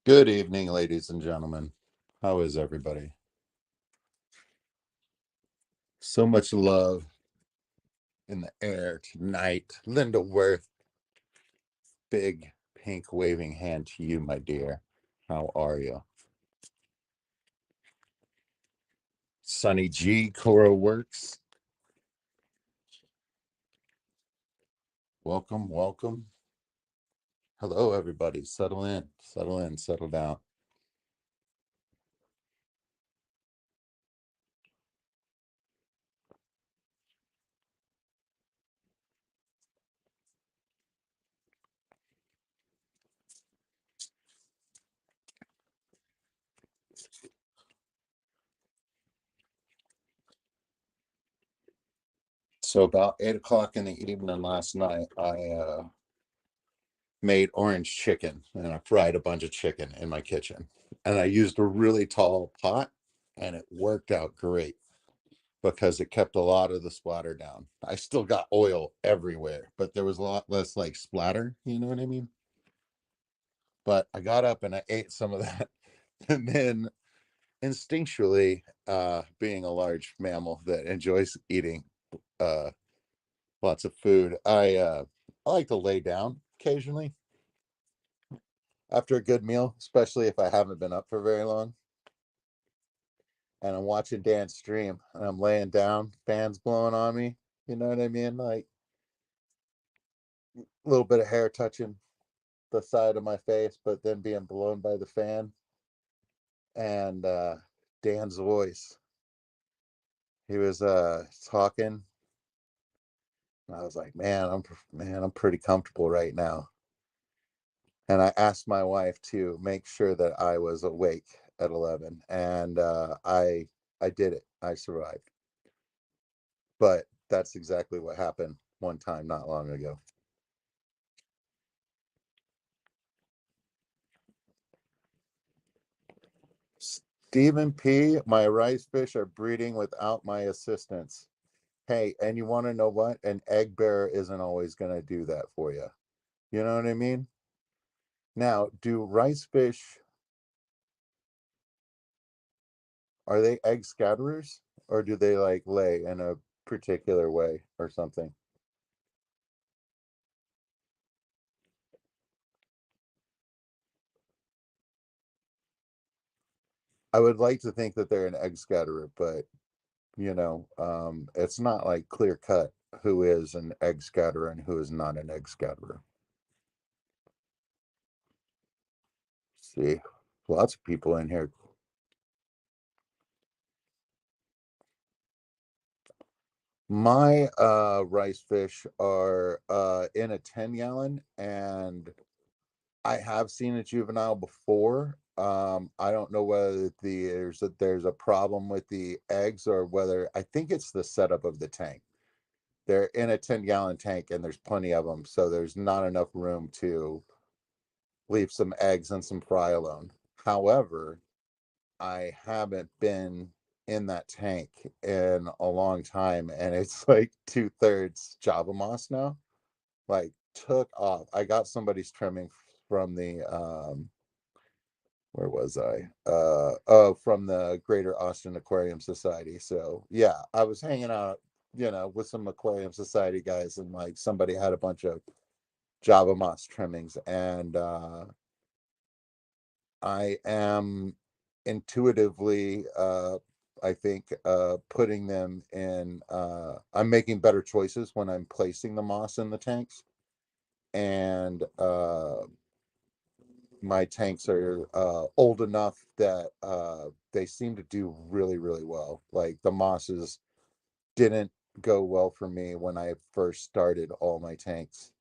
Good evening, ladies and gentlemen. How is everybody? So much love in the air tonight. Linda Worth, big pink waving hand to you, my dear. How are you? Sunny G, Cora Works. Welcome, welcome. Hello, everybody. Settle in, settle down. So, about 8 o'clock in the evening last night, I made orange chicken and I fried a bunch of chicken in my kitchen. And I used a really tall pot and it worked out great because it kept a lot of the splatter down. I still got oil everywhere, but there was a lot less like splatter, you know what I mean? But I got up and I ate some of that. And then instinctually, being a large mammal that enjoys eating uh, lots of food, I like to lay down occasionally after a good meal, especially if I haven't been up for very long. And I'm watching Dan stream and I'm laying down, fans blowing on me. You know what I mean? Like a little bit of hair touching the side of my face, but then being blown by the fan. And Dan's voice. He was talking. And I was like, I'm pretty comfortable right now. And I asked my wife to make sure that I was awake at 11, and I did it. I survived. But that's exactly what happened one time not long ago. Stephen P, my rice fish are breeding without my assistance. Hey, and you want to know what? An egg bearer isn't always going to do that for you. You know what I mean? Now, do rice fish, are they egg scatterers or do they like lay in a particular way or something? I would like to think that they're an egg scatterer, but it's not like clear cut who is an egg scatterer and who is not an egg scatterer. See, lots of people in here. My rice fish are in a 10 gallon, and I have seen a juvenile before. I don't know whether there's a problem with the eggs or whether I think it's the setup of the tank. They're in a 10-gallon tank and there's plenty of them, so there's not enough room to leave some eggs and some fry alone. However, I haven't been in that tank in a long time, and it's like two-thirds Java moss now. Like took off. I got somebody's trimming from the where was I? Oh, from the Greater Austin Aquarium Society. So yeah, I was hanging out, with some Aquarium Society guys, and like somebody had a bunch of Java moss trimmings, and I am intuitively, I think, putting them in. I'm making better choices when I'm placing the moss in the tanks, and my tanks are old enough that they seem to do really, really well. Like the mosses didn't go well for me when I first started all my tanks,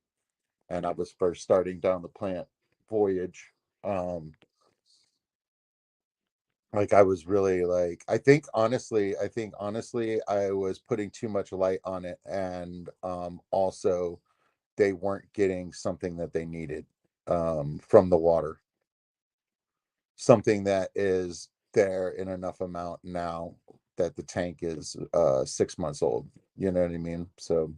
and I was first starting down the plant voyage. Um, like I was really like I think honestly I was putting too much light on it, and also they weren't getting something that they needed from the water, something that is there in enough amount now that the tank is 6 months old. You know what I mean? So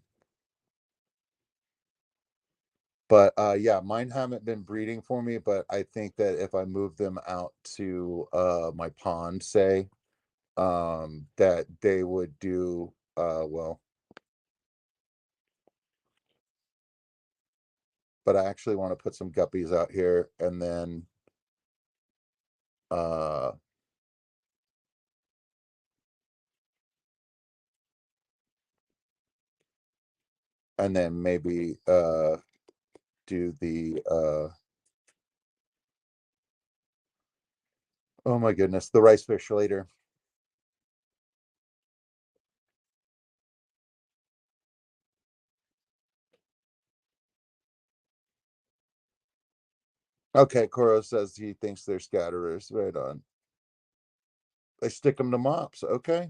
But yeah, mine haven't been breeding for me, but I think that if I move them out to my pond, say, that they would do well. But I actually want to put some guppies out here, uh and then maybe do the oh my goodness, the rice fish later. Okay, Koro says he thinks they're scatterers. Right on. They stick them to mops. Okay.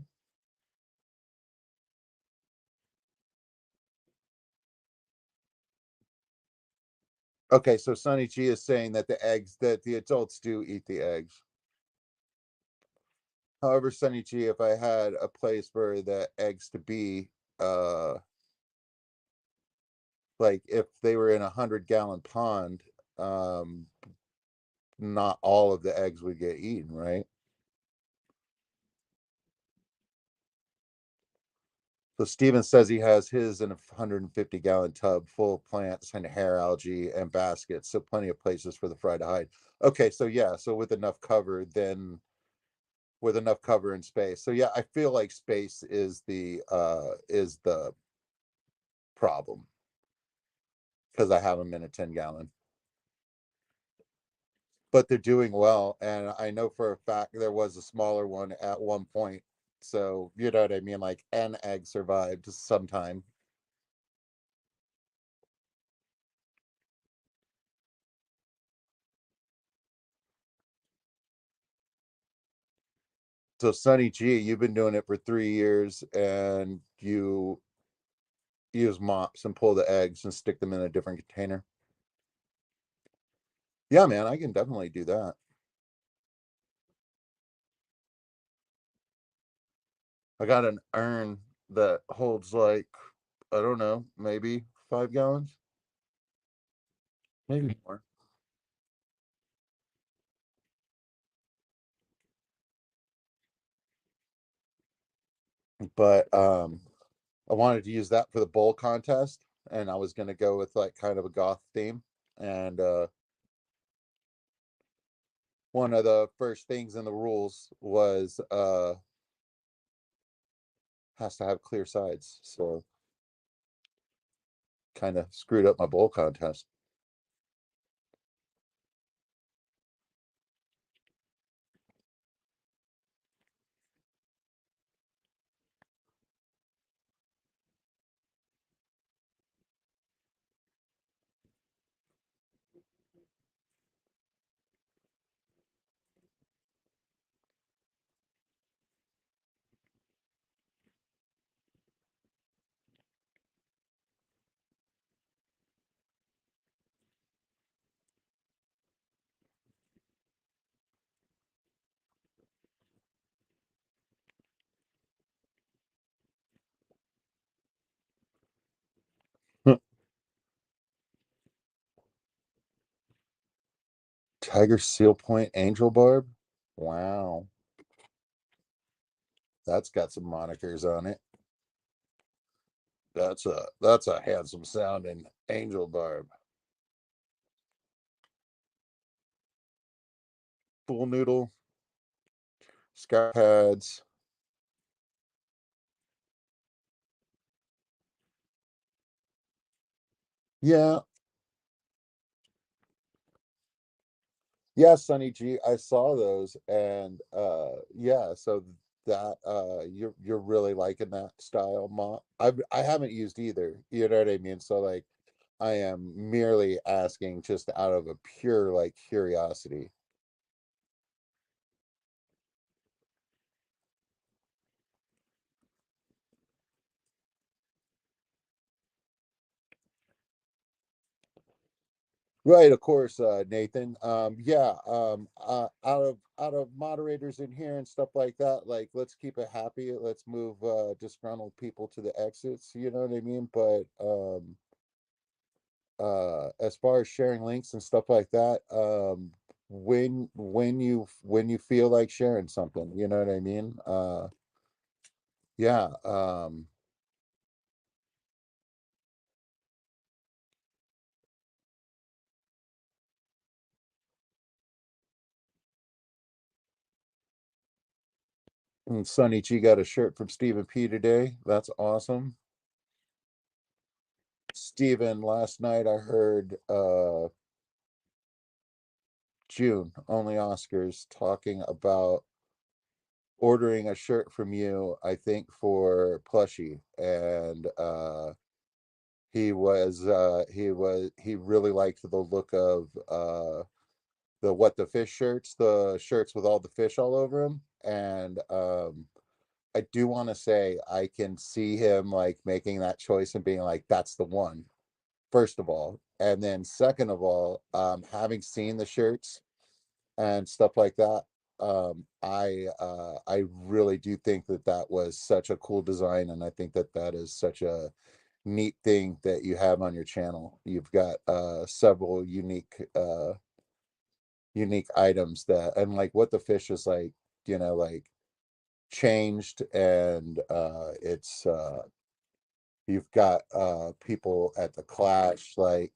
Okay, so Sunny G is saying that the adults do eat the eggs. However, Sunny G, if I had a place for the eggs to be, uh, like if they were in 100-gallon pond, um, not all of the eggs would get eaten, right? So Steven says he has his in a 150-gallon tub full of plants and hair algae and baskets, so plenty of places for the fry to hide. Okay, so yeah, so with enough cover and space. So yeah, I feel like space is the problem because I have them in a 10-gallon. But they're doing well, and I know for a fact there was a smaller one at one point. So you know what I mean? Like an egg survived sometime. So Sunny G, you've been doing it for 3 years, and you use mops and pull the eggs and stick them in a different container. Yeah, man, I can definitely do that. I got an urn that holds like, I don't know, maybe 5 gallons, maybe more. But I wanted to use that for the bowl contest, and I was gonna go with like kind of a goth theme. And one of the first things in the rules was has to have clear sides. So kind of screwed up my bowl contest. Tiger Seal Point Angel Barb. Wow, that's got some monikers on it. That's a handsome sounding Angel Barb. Pool noodle, sky pads. Yeah, yeah, Sunny G, I saw those, and yeah, so that you're really liking that style mop. I haven't used either. You know what I mean? So like I am merely asking just out of a pure like curiosity. Right, of course, Nathan. Yeah, out of moderators in here and stuff like that, like let's keep it happy. Let's move disgruntled people to the exits, you know what I mean? But as far as sharing links and stuff like that, when you feel like sharing something, you know what I mean? Yeah. And Sonny G got a shirt from Stephen P today. That's awesome. Stephen, last night I heard June, only Oscars, talking about ordering a shirt from you, I think for plushie. And he really liked the look of the what the fish shirts, the shirts with all the fish all over them. And I do want to say I can see him like making that choice and being like, that's the one, first of all. And then second of all, having seen the shirts and stuff like that, I really do think that that was such a cool design, and I think that that is such a neat thing that you have on your channel. You've got several unique items that, and like what the fish is like, like changed. And it's you've got people at the Clash, like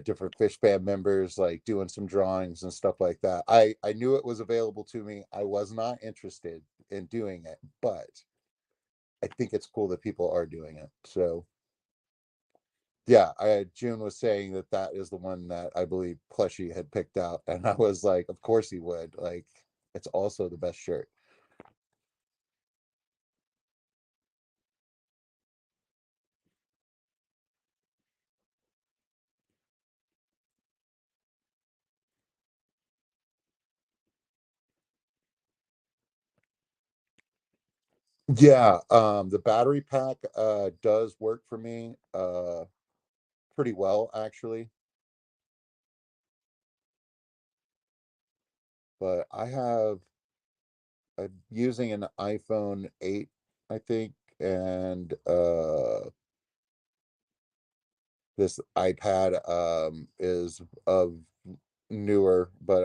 different fish band members, like doing some drawings and stuff like that. I knew it was available to me. I was not interested in doing it, but I think it's cool that people are doing it. So yeah, June was saying that that is the one that I believe Plushie had picked out, and I was like, of course he would. Like, it's also the best shirt. Yeah, the battery pack does work for me pretty well actually, but I'm using an iPhone 8, I think, and this iPad is of newer, but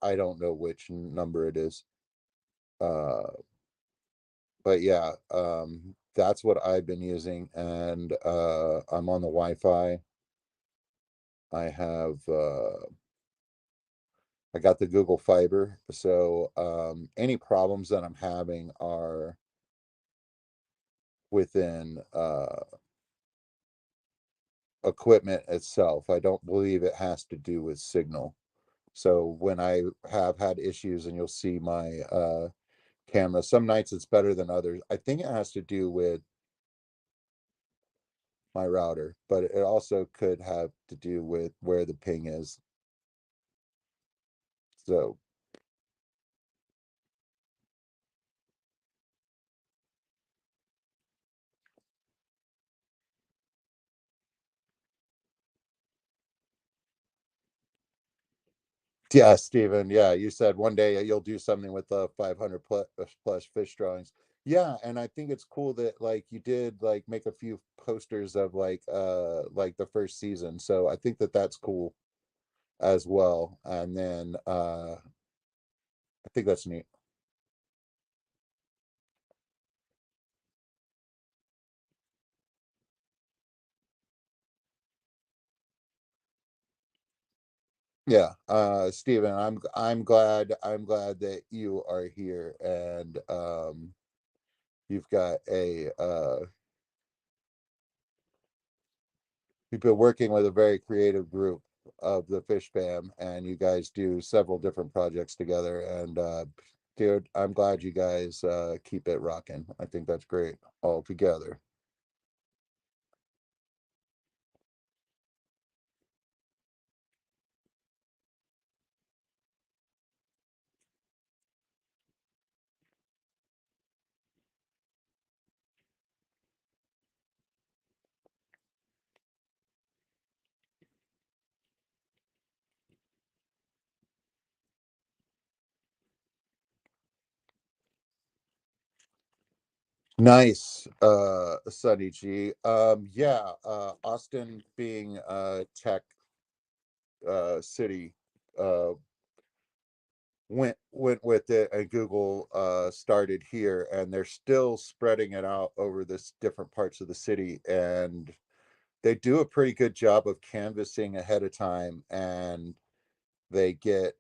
I don't know which number it is. Uh but yeah, that's what I've been using, and I'm on the Wi-Fi. I have I got the Google Fiber, so any problems that I'm having are within equipment itself. I don't believe it has to do with signal. So when I have had issues, and you'll see my camera, some nights it's better than others. I think it has to do with my router, but it also could have to do with where the ping is. So yeah, Stephen. Yeah, you said one day you'll do something with the 500 plus fish drawings. Yeah, and I think it's cool that like you did like make a few posters of like the first season. So I think that that's cool as well. And then I think that's neat. Yeah, Stephen, I'm glad that you are here, and you've got a you've been working with a very creative group of the Fish Fam, and you guys do several different projects together. And dude, I'm glad you guys keep it rocking. I think that's great all together. Nice, Sunny G. Yeah, Austin being a tech city, uh, went with it, and Google started here, and they're still spreading it out over this different parts of the city, and they do a pretty good job of canvassing ahead of time, and they get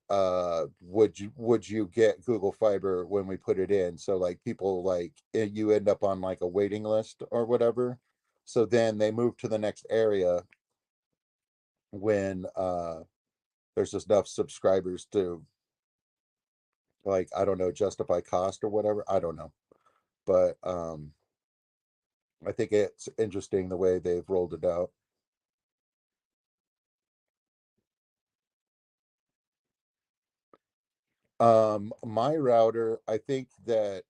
would you get Google Fiber when we put it in? So like people like you end up on like a waiting list or whatever. So then they move to the next area when there's just enough subscribers to, like, I don't know, justify cost or whatever. I don't know. But I think it's interesting the way they've rolled it out. My router, I think that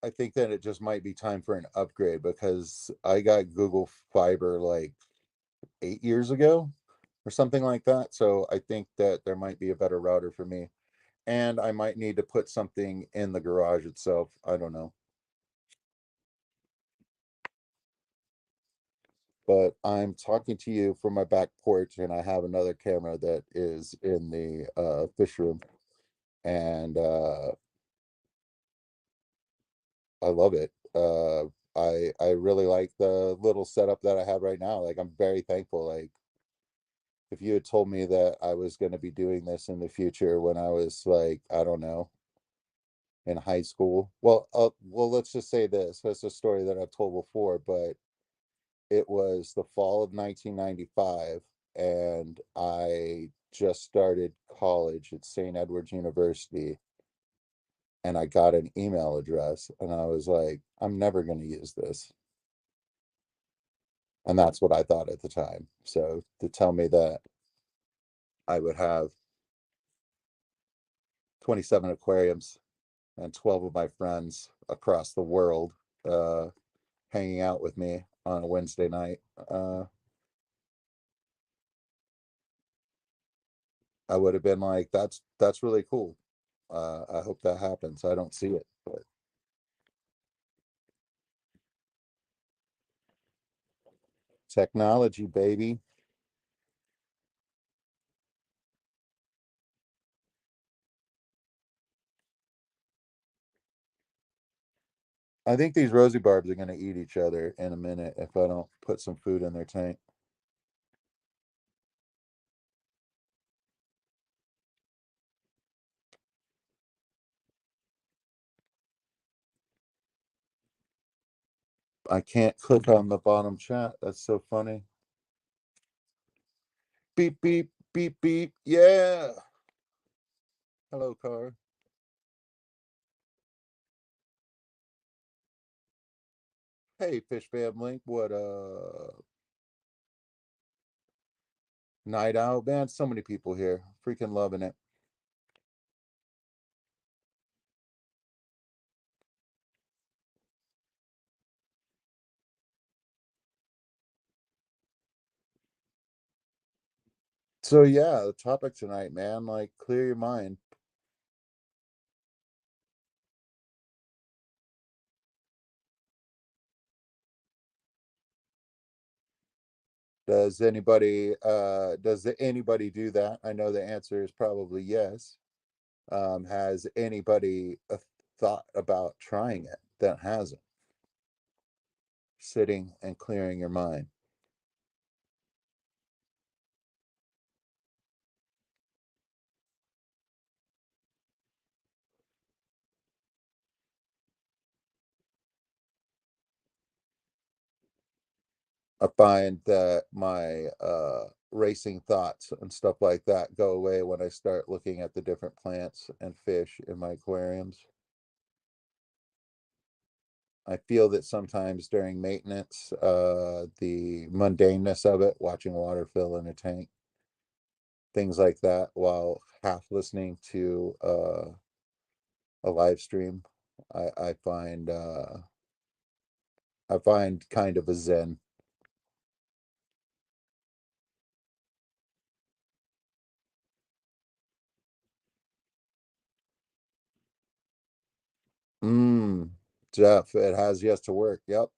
it just might be time for an upgrade because I got Google Fiber like 8 years ago or something like that. So I think that there might be a better router for me. And I might need to put something in the garage itself. I don't know. But I'm talking to you from my back porch, and I have another camera that is in the fish room. And I love it. I really like the little setup that I have right now. Like, I'm very thankful. Like, if you had told me that I was going to be doing this in the future when I was like, I don't know, in high school. Well, let's just say this. That's a story that I've told before, but it was the fall of 1995, and I just started college at St. Edward's University, and I got an email address, and I was like, I'm never going to use this. And that's what I thought at the time. So to tell me that I would have 27 aquariums and 12 of my friends across the world uh, hanging out with me on a Wednesday night, uh, I would have been like, that's really cool. I hope that happens. I don't see it, but technology, baby. I think these rosy barbs are going to eat each other in a minute if I don't put some food in their tank. I can't click on the bottom chat. That's so funny. Beep, beep, beep, beep. Yeah. Hello, car. Hey, fish family. What, night out, man? So many people here. Freaking loving it. So, yeah, the topic tonight, man, like, clear your mind. Does anybody do that? I know the answer is probably yes. Has anybody thought about trying it that hasn't? Sitting and clearing your mind. I find that my racing thoughts and stuff like that go away when I start looking at the different plants and fish in my aquariums. I feel that sometimes during maintenance, the mundaneness of it, watching water fill in a tank, things like that, while half listening to a live stream, I find kind of a zen. Jeff, it has yet to work. Yep.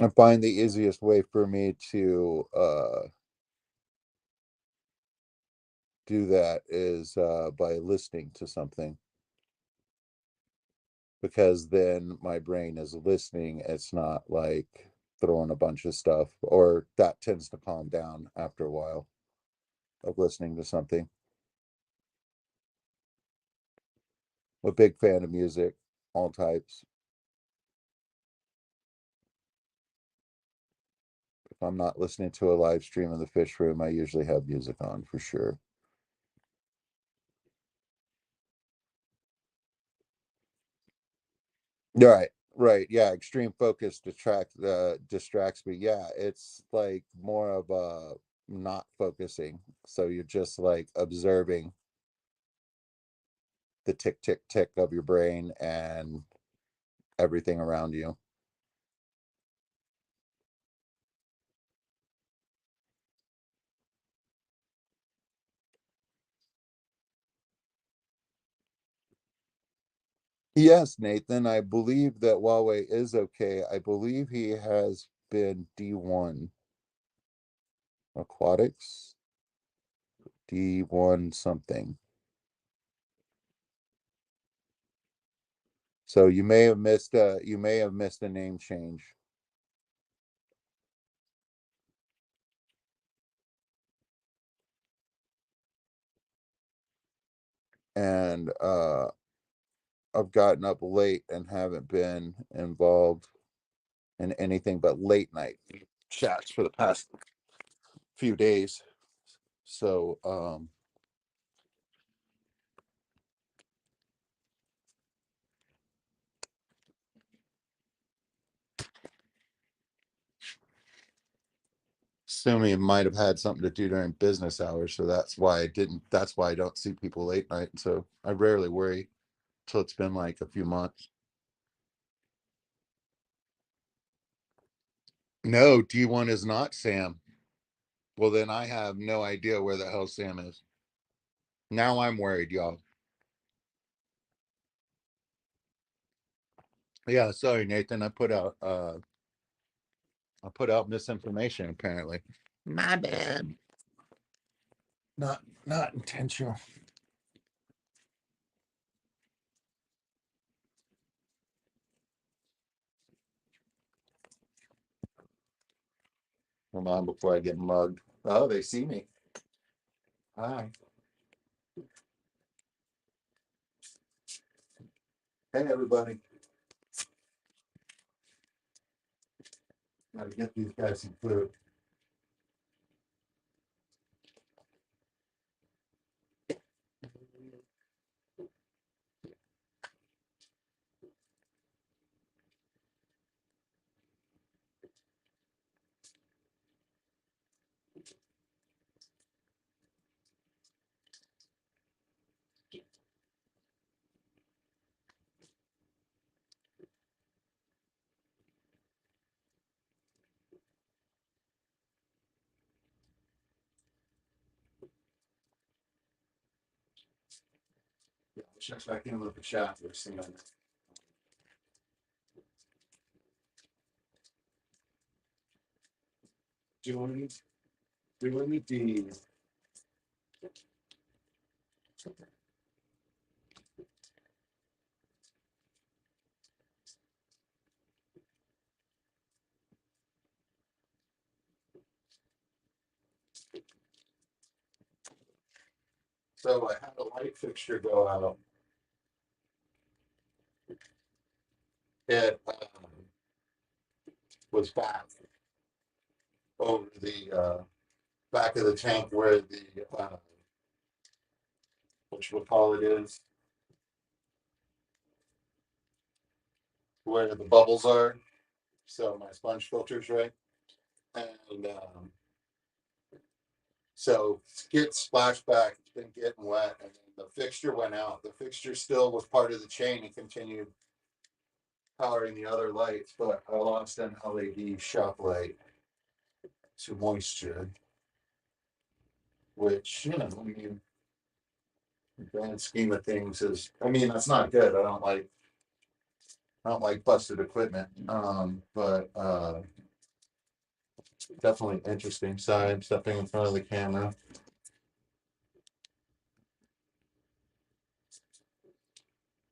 I find the easiest way for me to do that is by listening to something, because then my brain is listening. It's not like throwing a bunch of stuff, or that tends to calm down after a while of listening to something. I'm a big fan of music, all types. If I'm not listening to a live stream in the fish room, I usually have music on for sure. Right, right. Yeah, extreme focus distracts me. Yeah, it's like more of a not focusing. So you're just like observing the tick tick tick of your brain and everything around you. Yes, Nathan, I believe that Huawei is okay. I believe he has been D1 aquatics, D1 something. So you may have missed a name change. And I've gotten up late and haven't been involved in anything but late night chats for the past few days. So assuming it might have had something to do during business hours. So that's why I don't see people late night. So I rarely worry till it's been like a few months. No, D1 is not Sam. Well, then I have no idea where the hell Sam is. Now I'm worried, y'all. Yeah, sorry, Nathan. I put out misinformation apparently. My bad. Not intentional. Come on before I get mugged. Oh, they see me. Hi. Hey everybody. Gotta get these guys some food. Yeah, check back in with the chat. We're seeing. Doing doing the So I had a light fixture go out. It was back over the back of the tank where the what you would call it is, where the bubbles are. So my sponge filters, right? And So it's getting splashback. It's been getting wet, and then the fixture went out. The fixture still was part of the chain and continued powering the other lights, but I lost an LED shop light to moisture, which, I mean, grand scheme of things is, I mean, that's not good. I don't like busted equipment. But definitely interesting side, stepping in front of the camera.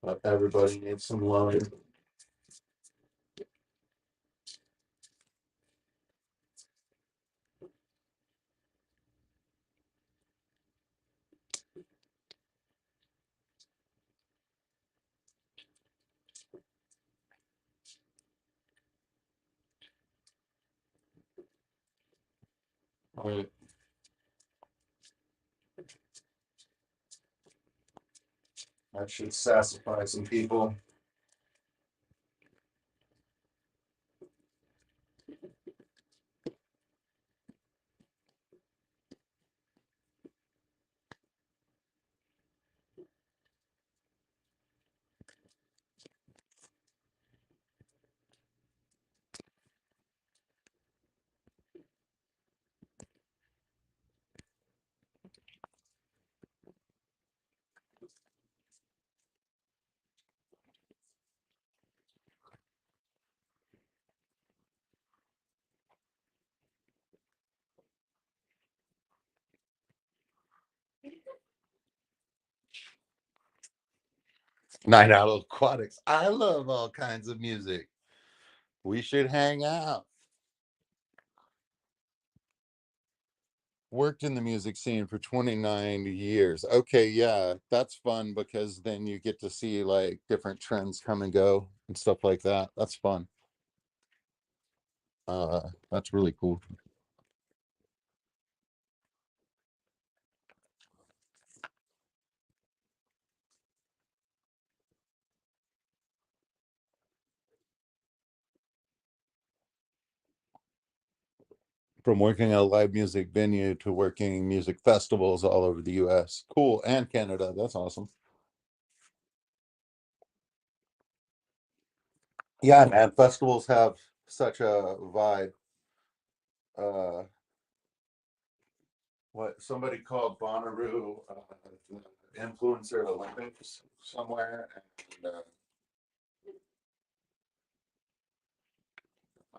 But everybody needs some loan. Right. That should satisfy some people. Night Owl Aquatics. I love all kinds of music. We should hang out. Worked in the music scene for 29 years. Okay, yeah, that's fun because then you get to see like different trends come and go and stuff like that. That's fun. That's really cool. From working at a live music venue to working music festivals all over the US. Cool. And Canada. That's awesome. Yeah, man. Festivals have such a vibe. Uh, what somebody called Bonnaroo influencer Olympics somewhere. And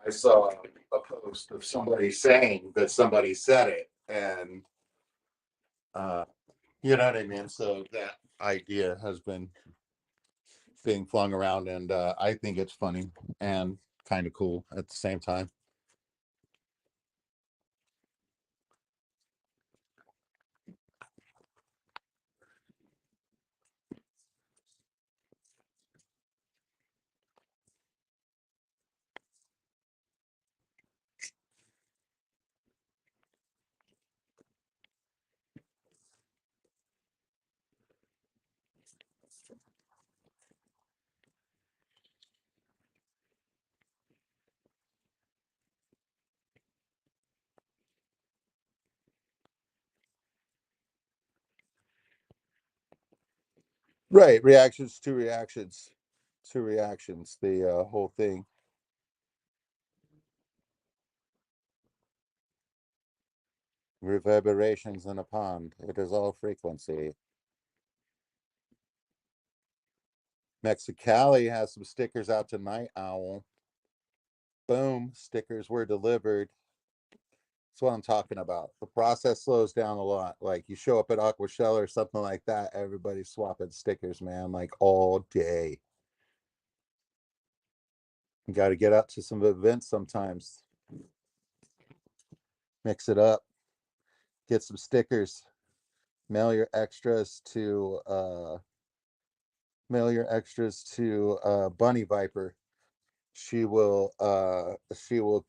I saw a post of somebody saying that somebody said it. And, uh, you know what I mean? So that idea has been being flung around, and I think it's funny and kind of cool at the same time. Right, reactions to reactions to reactions. The whole thing. Reverberations in a pond. It is all frequency. Mexicali has some stickers out tonight. Owl. Boom. Stickers were delivered. That's what I'm talking about. The process slows down a lot. Like you show up at Aqua Shell or something like that, everybody's swapping stickers, man, like all day. You got to get out to some events sometimes. Mix it up. Get some stickers. Mail your extras to Bunny Viper. She will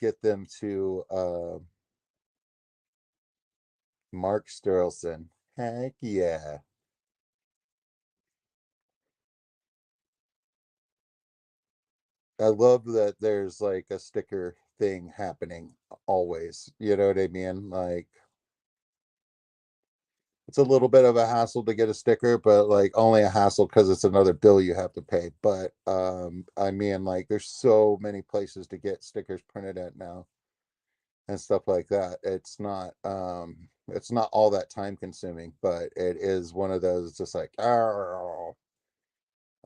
get them to Mark Sterlson. Heck yeah. I love that there's like a sticker thing happening always. You know what I mean? Like It's a little bit of a hassle to get a sticker, but like only a hassle because it's another bill you have to pay. But I mean, like there's so many places to get stickers printed at now and stuff like that. It's not all that time consuming, but it is one of those. It's just like, oh,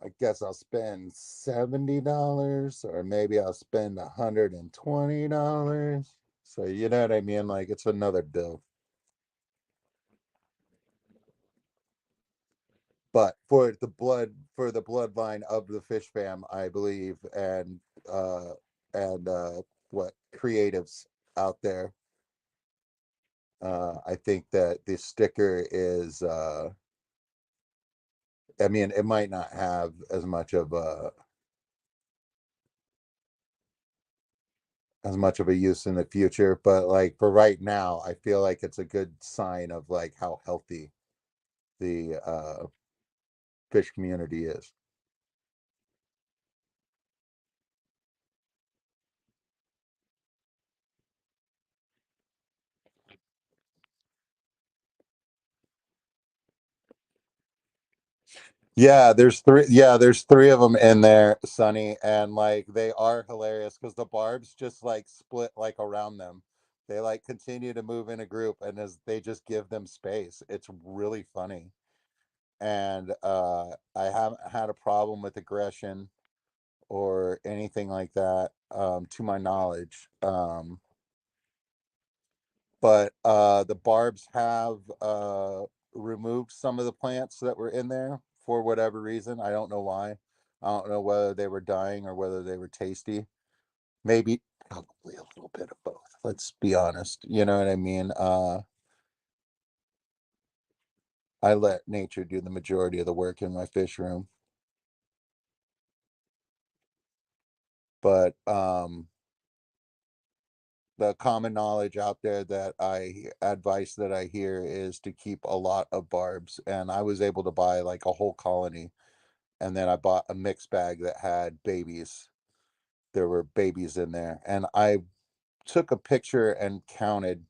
I guess I'll spend $70 or maybe I'll spend $120. So you know what I mean? Like it's another bill. But for the bloodline of the fish fam, I believe, uh and what creatives out there, I think that the sticker is I mean, it might not have as much of a use in the future, but like for right now, I feel like it's a good sign of like how healthy the fish community is. Yeah, there's three. Yeah, there's three of them in there, Sonny, and like they are hilarious because the barbs just like split like around them. They like continue to move in a group, and as they just give them space, it's really funny. And I haven't had a problem with aggression or anything like that, to my knowledge. But the barbs have removed some of the plants that were in there for whatever reason. I don't know why. I don't know whether they were dying or whether they were tasty. Maybe, probably a little bit of both. Let's be honest. You know what I mean? I let nature do the majority of the work in my fish room. But the common knowledge out there that advice that I hear is to keep a lot of barbs. And I was able to buy like a whole colony, and then I bought a mixed bag that had babies. There were babies in there, and I took a picture and counted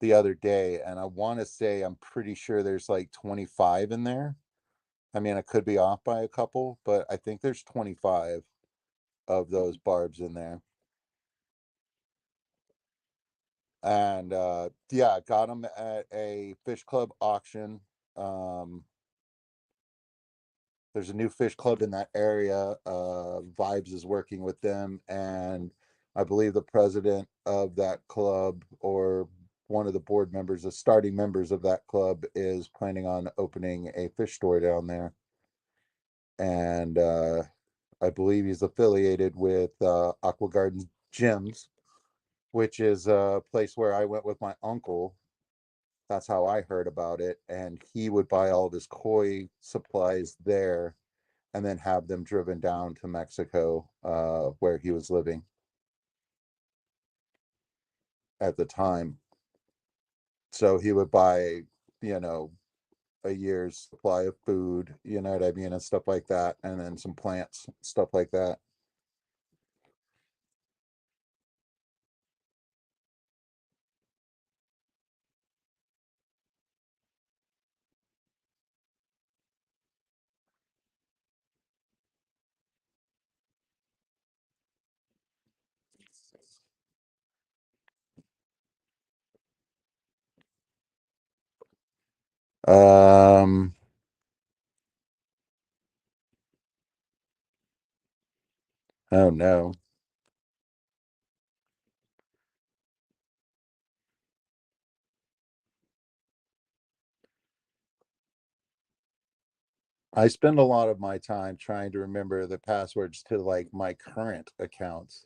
the other day, and I want to say I'm pretty sure there's like 25 in there. I mean, I could be off by a couple, but I think there's 25 of those barbs in there. And yeah, got them at a fish club auction. Um, there's a new fish club in that area. Vibes is working with them, and I believe the president of that club or one of the board members, the starting members of that club, is planning on opening a fish store down there. And I believe he's affiliated with Aqua Gardens Gyms, which is a place where I went with my uncle. That's how I heard about it, and he would buy all of his koi supplies there and then have them driven down to Mexico, where he was living at the time. So he would buy, you know, a year's supply of food, you know what I mean, and stuff like that, and then some plants, stuff like that. Um, oh no. I spend a lot of my time trying to remember the passwords to like my current accounts.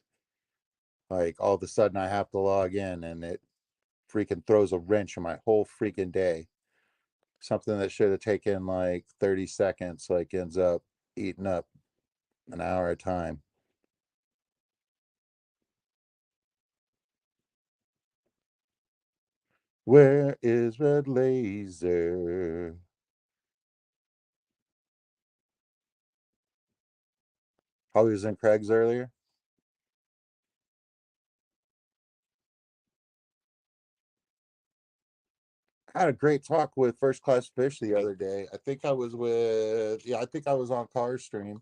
Like all of a sudden I have to log in and it freaking throws a wrench in my whole freaking day. Something that should have taken like 30 seconds like ends up eating up an hour of time. Where is Red Laser? Probably was in Craig's earlier. I had a great talk with First Class Fish the other day. I think I was with, yeah, I think I was on Car Stream.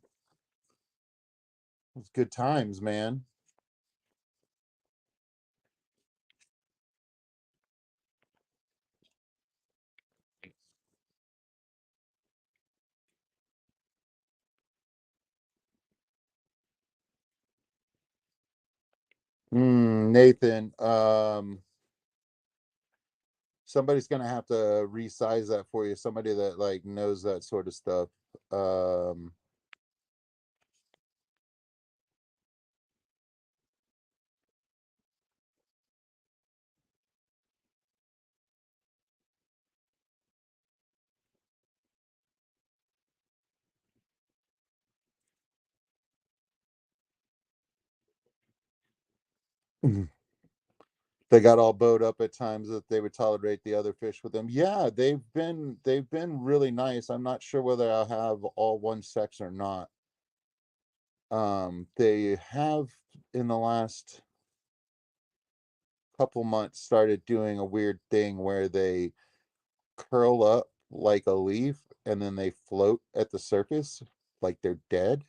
It was good times, man. Nathan, somebody's gonna have to resize that for you. Somebody that like knows that sort of stuff. Um, they got all bowed up at times that they would tolerate the other fish with them. Yeah, they've been really nice. I'm not sure whether I'll have all one sex or not. They have in the last couple months started doing a weird thing where they curl up like a leaf and then they float at the surface like they're dead,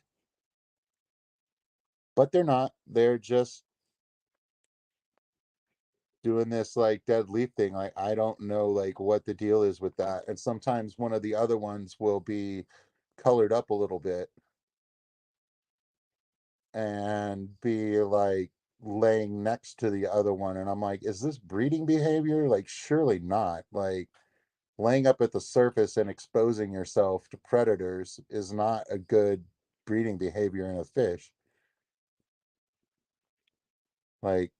but they're not. They're just doing this like dead leaf thing. Like I don't know like what the deal is with that. And sometimes one of the other ones will be colored up a little bit and be like laying next to the other one and I'm like, is this breeding behavior? Like surely not. Like laying up at the surface and exposing yourself to predators is not a good breeding behavior in a fish. Like,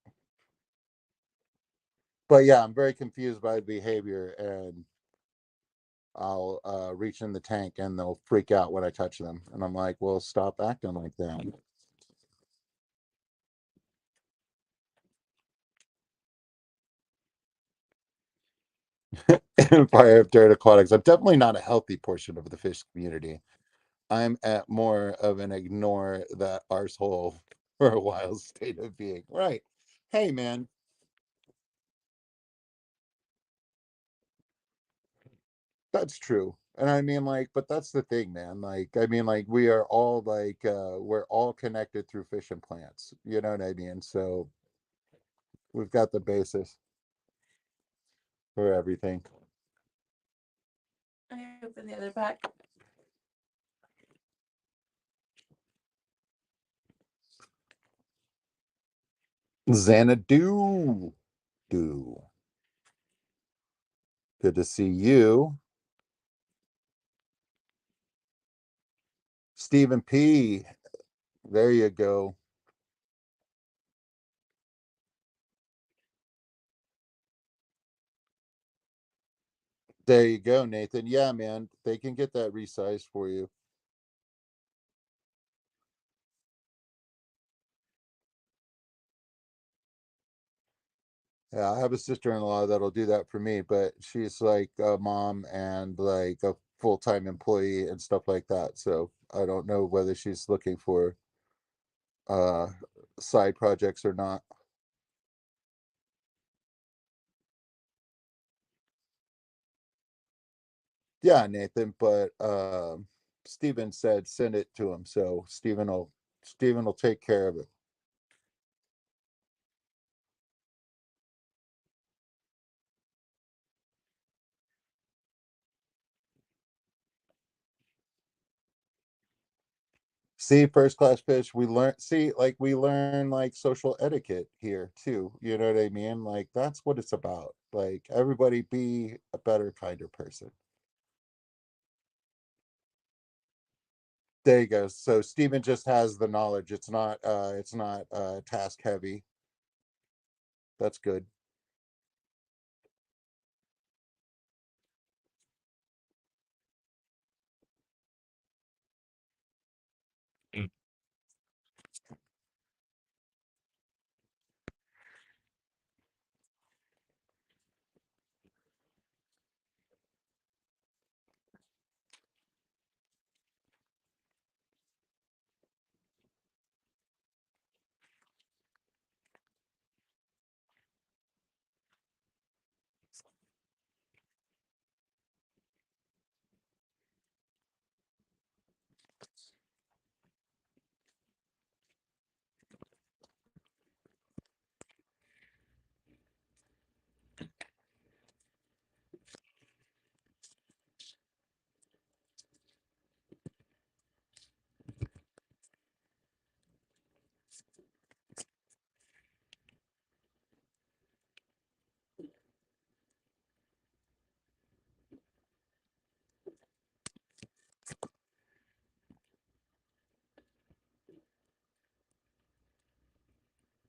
but yeah, I'm very confused by the behavior, and I'll reach in the tank and they'll freak out when I touch them, and I'm like, well, stop acting like that. If I have dirt aquatics, I'm definitely not a healthy portion of the fish community. I'm at more of an ignore that arsehole for a while state of being. Right. Hey, man, that's true. And I mean, like, but that's the thing, man. Like, I mean, like, we are all like, we're all connected through fish and plants. You know what I mean? So we've got the basis for everything. I open the other pack. Xanadu. Do. Good to see you. Stephen P. There you go. There you go, Nathan. Yeah, man. They can get that resized for you. Yeah, I have a sister-in-law that'll do that for me, but she's like a mom and like a full-time employee and stuff like that. So I don't know whether she's looking for uh side projects or not. Yeah, Nathan, but Steven said send it to him. So Steven will take care of it. See, first class fish, we learn like social etiquette here too. You know what I mean? Like that's what it's about. Like everybody be a better, kinder person. There you go. So Steven just has the knowledge. It's not task heavy. That's good.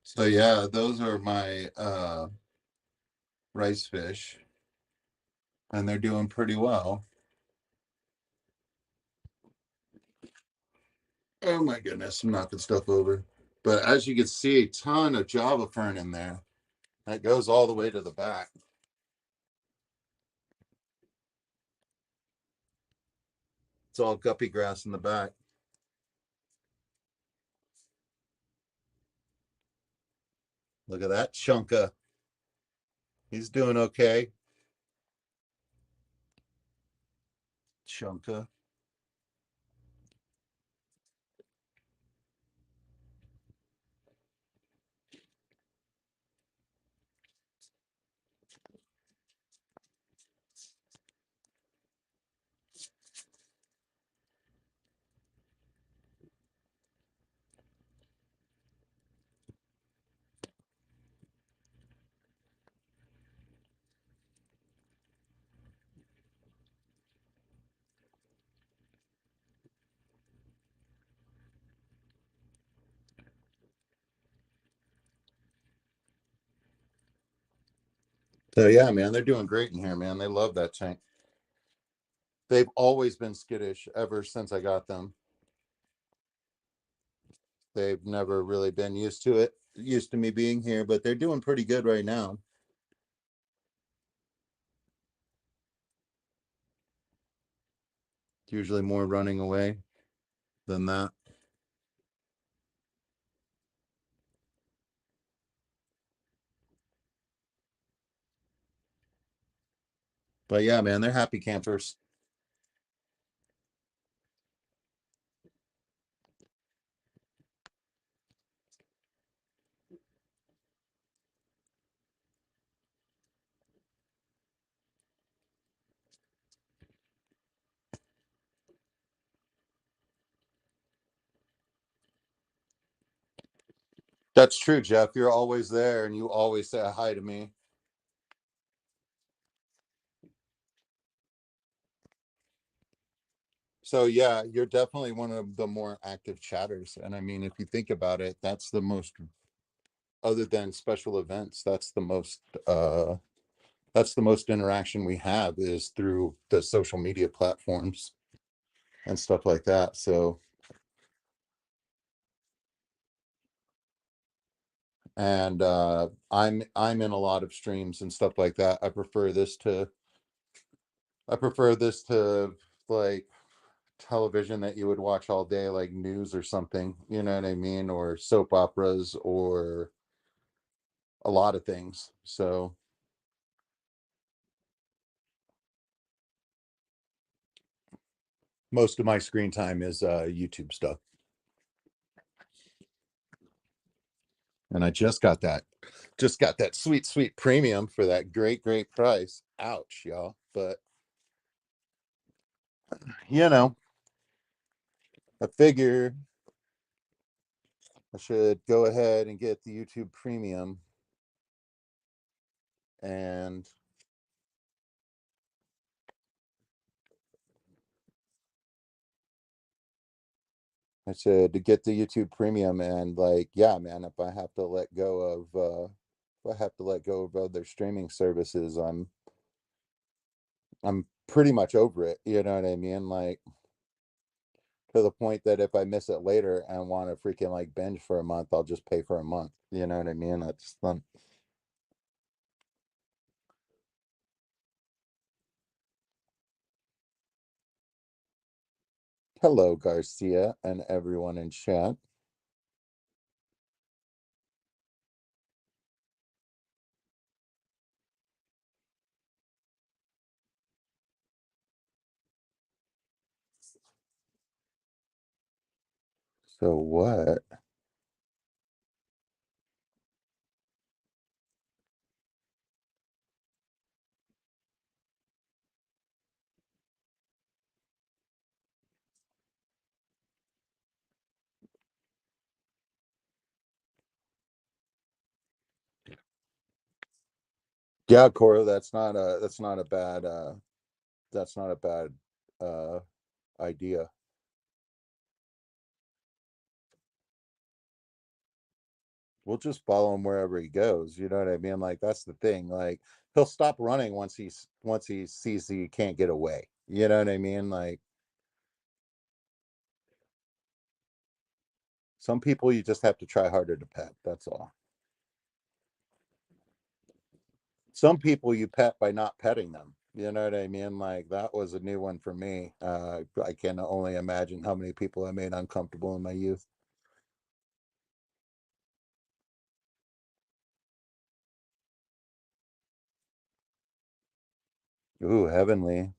So yeah, those are my rice fish, and they're doing pretty well. Oh my goodness, I'm knocking stuff over. But as you can see, a ton of Java fern in there. That goes all the way to the back. It's all guppy grass in the back. Look at that chunka. He's doing okay. Chunka. So yeah, man, they're doing great in here, man. They love that tank. They've always been skittish ever since I got them. They've never really been used to it, used to me being here, but they're doing pretty good right now. It's usually more running away than that. But yeah, man, they're happy campers. That's true, Jeff. You're always there and you always say hi to me. So yeah, you're definitely one of the more active chatters. And I mean, if you think about it, that's the most, other than special events, that's the most interaction we have is through the social media platforms and stuff like that. So, and I'm in a lot of streams and stuff like that. I prefer this to like television that you would watch all day, like news or something, you know what I mean, or soap operas or a lot of things. So most of my screen time is YouTube stuff. And I just got that sweet, sweet premium for that great, great price. Ouch, y'all. But you know, I figure I should go ahead and get the YouTube premium, and I said to get the YouTube premium, and like, yeah, man, if I have to let go of if I have to let go of other streaming services, I'm pretty much over it. You know what I mean? Like to the point that if I miss it later and want to freaking like binge for a month, I'll just pay for a month. You know what I mean? That's fun. Hello, Garcia, and everyone in chat. So what? Yeah, Cora, that's not a bad uh idea. We'll just follow him wherever he goes. You know what I mean? Like that's the thing. Like he'll stop running once he sees he can't get away. You know what I mean? Like some people you just have to try harder to pet. That's all. Some people you pet by not petting them. You know what I mean? Like that was a new one for me. I can only imagine how many people I made uncomfortable in my youth. Ooh, heavenly.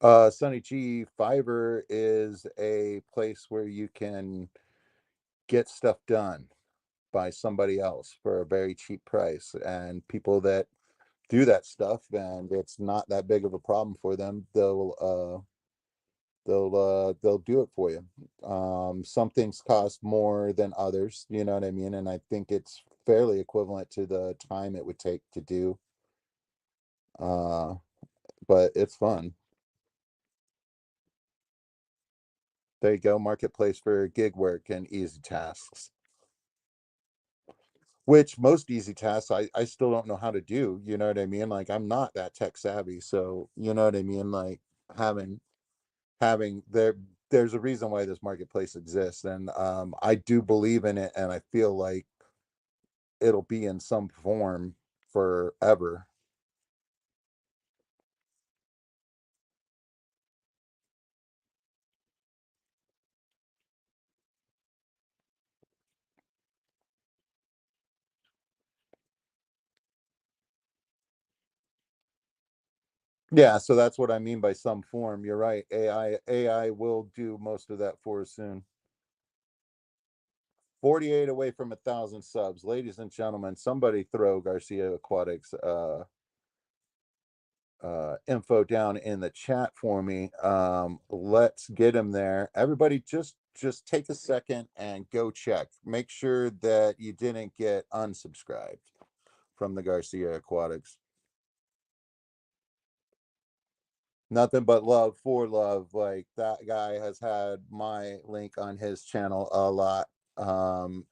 Sunny G Fiverr is a place where you can get stuff done by somebody else for a very cheap price, and people that do that stuff and it's not that big of a problem for them, they'll do it for you. Some things cost more than others, you know what I mean, and I think it's fairly equivalent to the time it would take to do, uh but it's fun. There you go, marketplace for gig work and easy tasks, which most easy tasks I still don't know how to do, you know what I mean? Like I'm not that tech savvy, so you know what I mean? Like having having there's a reason why this marketplace exists, and I do believe in it, and I feel like it'll be in some form forever. Yeah, so that's what I mean by some form. You're right. AI will do most of that for us soon. 48 away from 1,000 subs. Ladies and gentlemen, somebody throw Garcia Aquatics info down in the chat for me. Let's get him there. Everybody just take a second and go check. Make sure that you didn't get unsubscribed from the Garcia Aquatics. Nothing but love for love. Like that guy has had my link on his channel a lot. Um,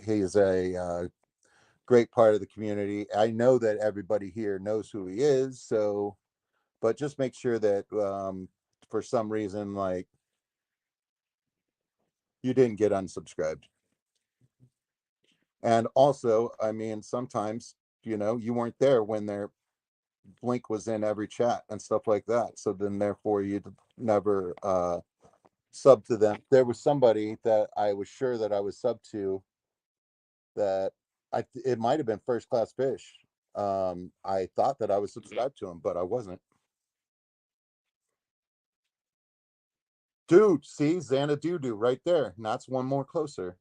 he's a great part of the community. I know that everybody here knows who he is, so but just make sure that for some reason like you didn't get unsubscribed. And also, I mean, sometimes, you weren't there when their link was in every chat and stuff like that. So then therefore you'd never sub to them. There was somebody that I was sure that I was sub to that it might have been First Class Fish. I thought that I was subscribed to him, but I wasn't. Dude, see Xanadu right there. And that's one more closer.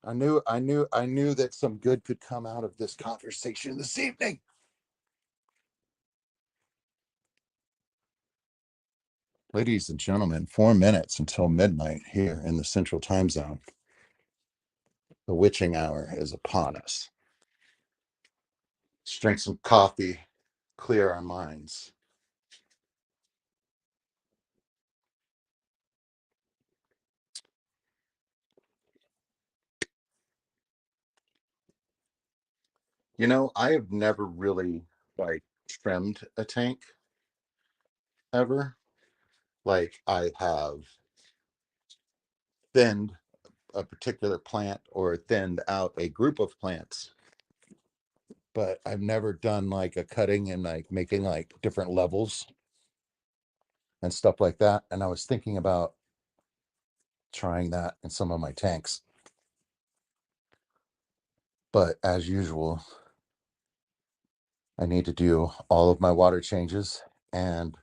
I knew that some good could come out of this conversation this evening. Ladies and gentlemen, 4 minutes until midnight here in the Central Time Zone. The witching hour is upon us. Let's drink some coffee, clear our minds. I have never really like trimmed a tank ever. Like I have thinned a particular plant or thinned out a group of plants, but I've never done like a cutting and like making like different levels and stuff like that. And I was thinking about trying that in some of my tanks. But as usual, I need to do all of my water changes. And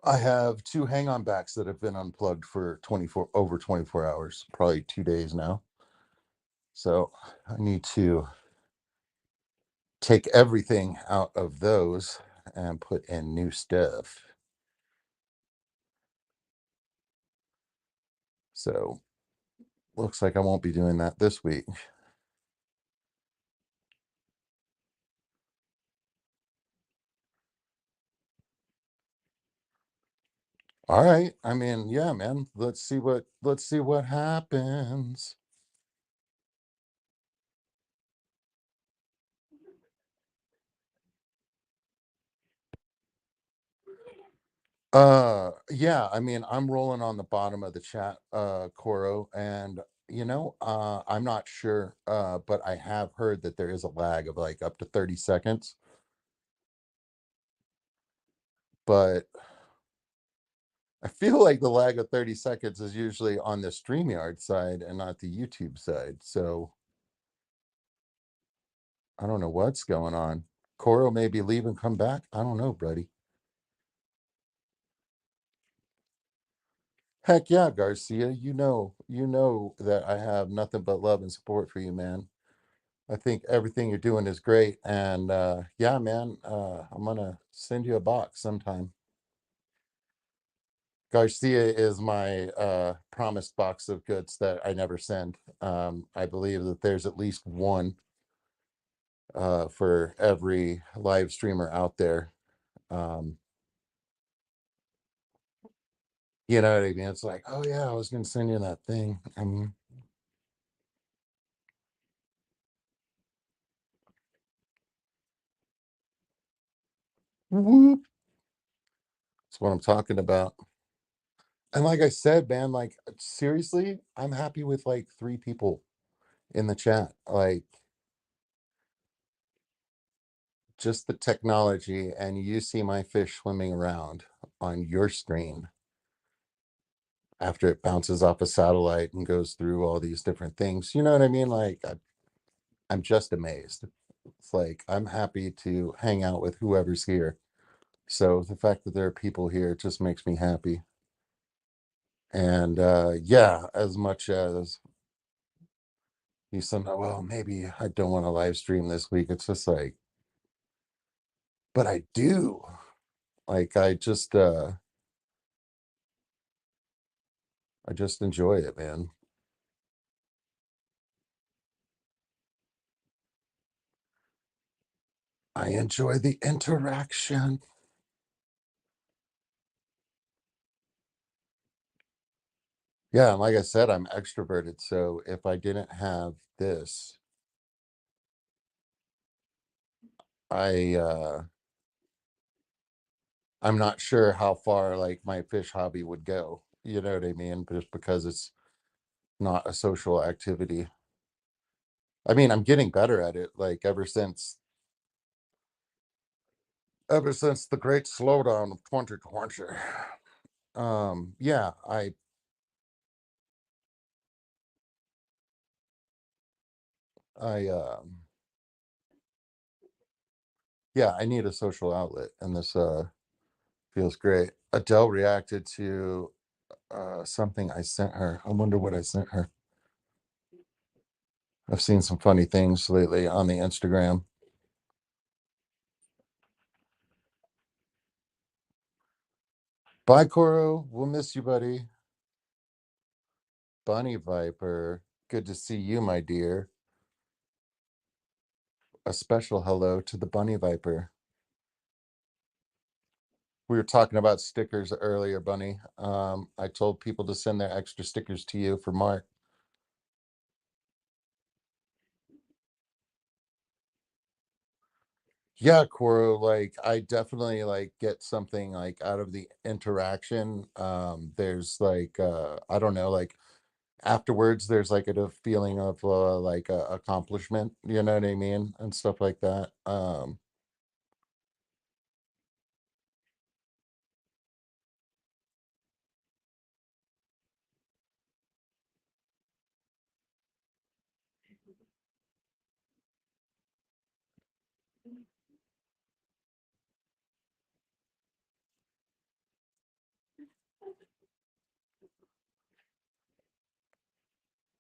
I have two hang on backs that have been unplugged for 24 hours, probably 2 days now. So I need to take everything out of those and put in new stuff. So looks like I won't be doing that this week. All right. I mean, yeah, man. Let's see what happens. Yeah, I mean, I'm rolling on the bottom of the chat, Coro, and I'm not sure, but I have heard that there is a lag of like up to 30 seconds, but I feel like the lag of 30 seconds is usually on the StreamYard side and not the YouTube side. So I don't know what's going on. Coro maybe leave and come back. I don't know, buddy. Heck yeah, Garcia. You know that I have nothing but love and support for you, man. I think everything you're doing is great. And yeah, man, I'm gonna send you a box sometime. Garcia is my promised box of goods that I never send. I believe that there's at least one for every live streamer out there. Um, you know what I mean? It's like, oh yeah, I was gonna send you that thing. Whoop. That's what I'm talking about. And like I said, man, like seriously, I'm happy with like three people in the chat. Like just the technology, and you see my fish swimming around on your screen after it bounces off a satellite and goes through all these different things. You know what I mean? Like I'm just amazed. It's like I'm happy to hang out with whoever's here. So the fact that there are people here just makes me happy. And yeah, as much as you somehow, well, maybe I don't want to live stream this week. It's just like, but I do. Like I just enjoy it, man. I enjoy the interaction. Yeah, and like I said, I'm extroverted. So if I didn't have this, I I'm not sure how far like my fish hobby would go. You know what I mean? Just because it's not a social activity. I mean, I'm getting better at it, like ever since the great slowdown of 2020. Yeah, I yeah, I need a social outlet, and this feels great. Adele reacted to something I sent her. I wonder what I sent her. I've seen some funny things lately on the Instagram. Bye, Coro. We'll miss you, buddy. Bunny Viper. Good to see you, my dear. A special hello to the Bunny Viper. We were talking about stickers earlier, Bunny. I told people to send their extra stickers to you for Mark. Yeah, Coro, like I definitely like get something like out of the interaction. There's like I don't know, like afterwards there's like a feeling of like accomplishment, you know what I mean? And stuff like that.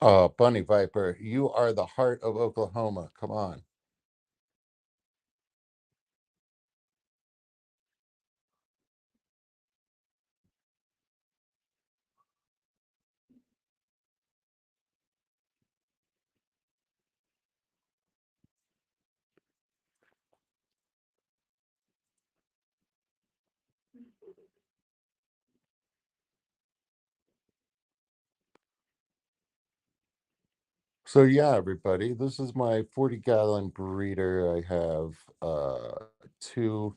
Oh, Bunny Viper, you are the heart of Oklahoma. Come on. So yeah, everybody, this is my 40-gallon breeder. I have two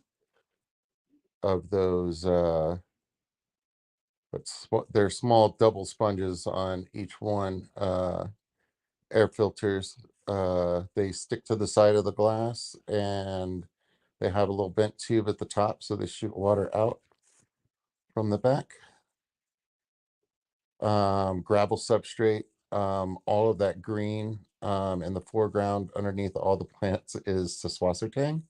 of those they're small double sponges on each one, air filters. They stick to the side of the glass and they have a little bent tube at the top so they shoot water out from the back. Gravel substrate, all of that green in the foreground underneath all the plants is Seswassertang.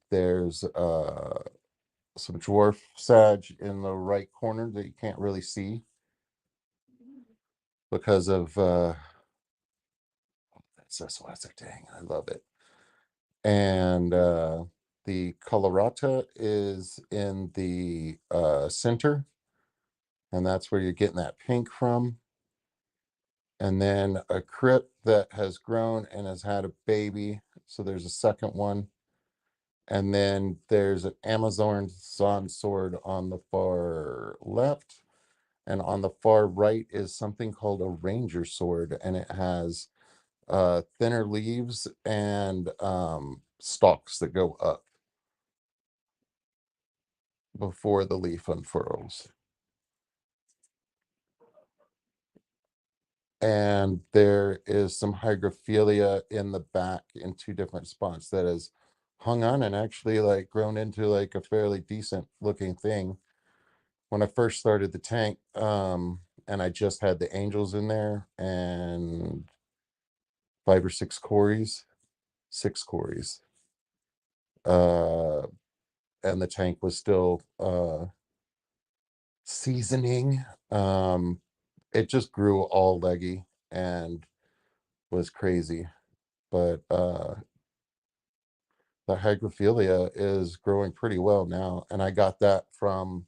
There's some dwarf sage in the right corner that you can't really see because of that's Seswassertang. I love it. And the colorata is in the center, and that's where you're getting that pink from. And then a crypt that has grown and has had a baby. So there's a second one. And then there's an Amazon sword on the far left. And on the far right is something called a ranger sword. And it has thinner leaves and stalks that go up before the leaf unfurls. And there is some hygrophilia in the back in two different spots that has hung on and actually like grown into like a fairly decent looking thing. When I first started the tank, and I just had the angels in there and 5 or 6 cories, 6 cories. Uh, and the tank was still seasoning. It just grew all leggy and was crazy. But the hygrophilia is growing pretty well now. And I got that from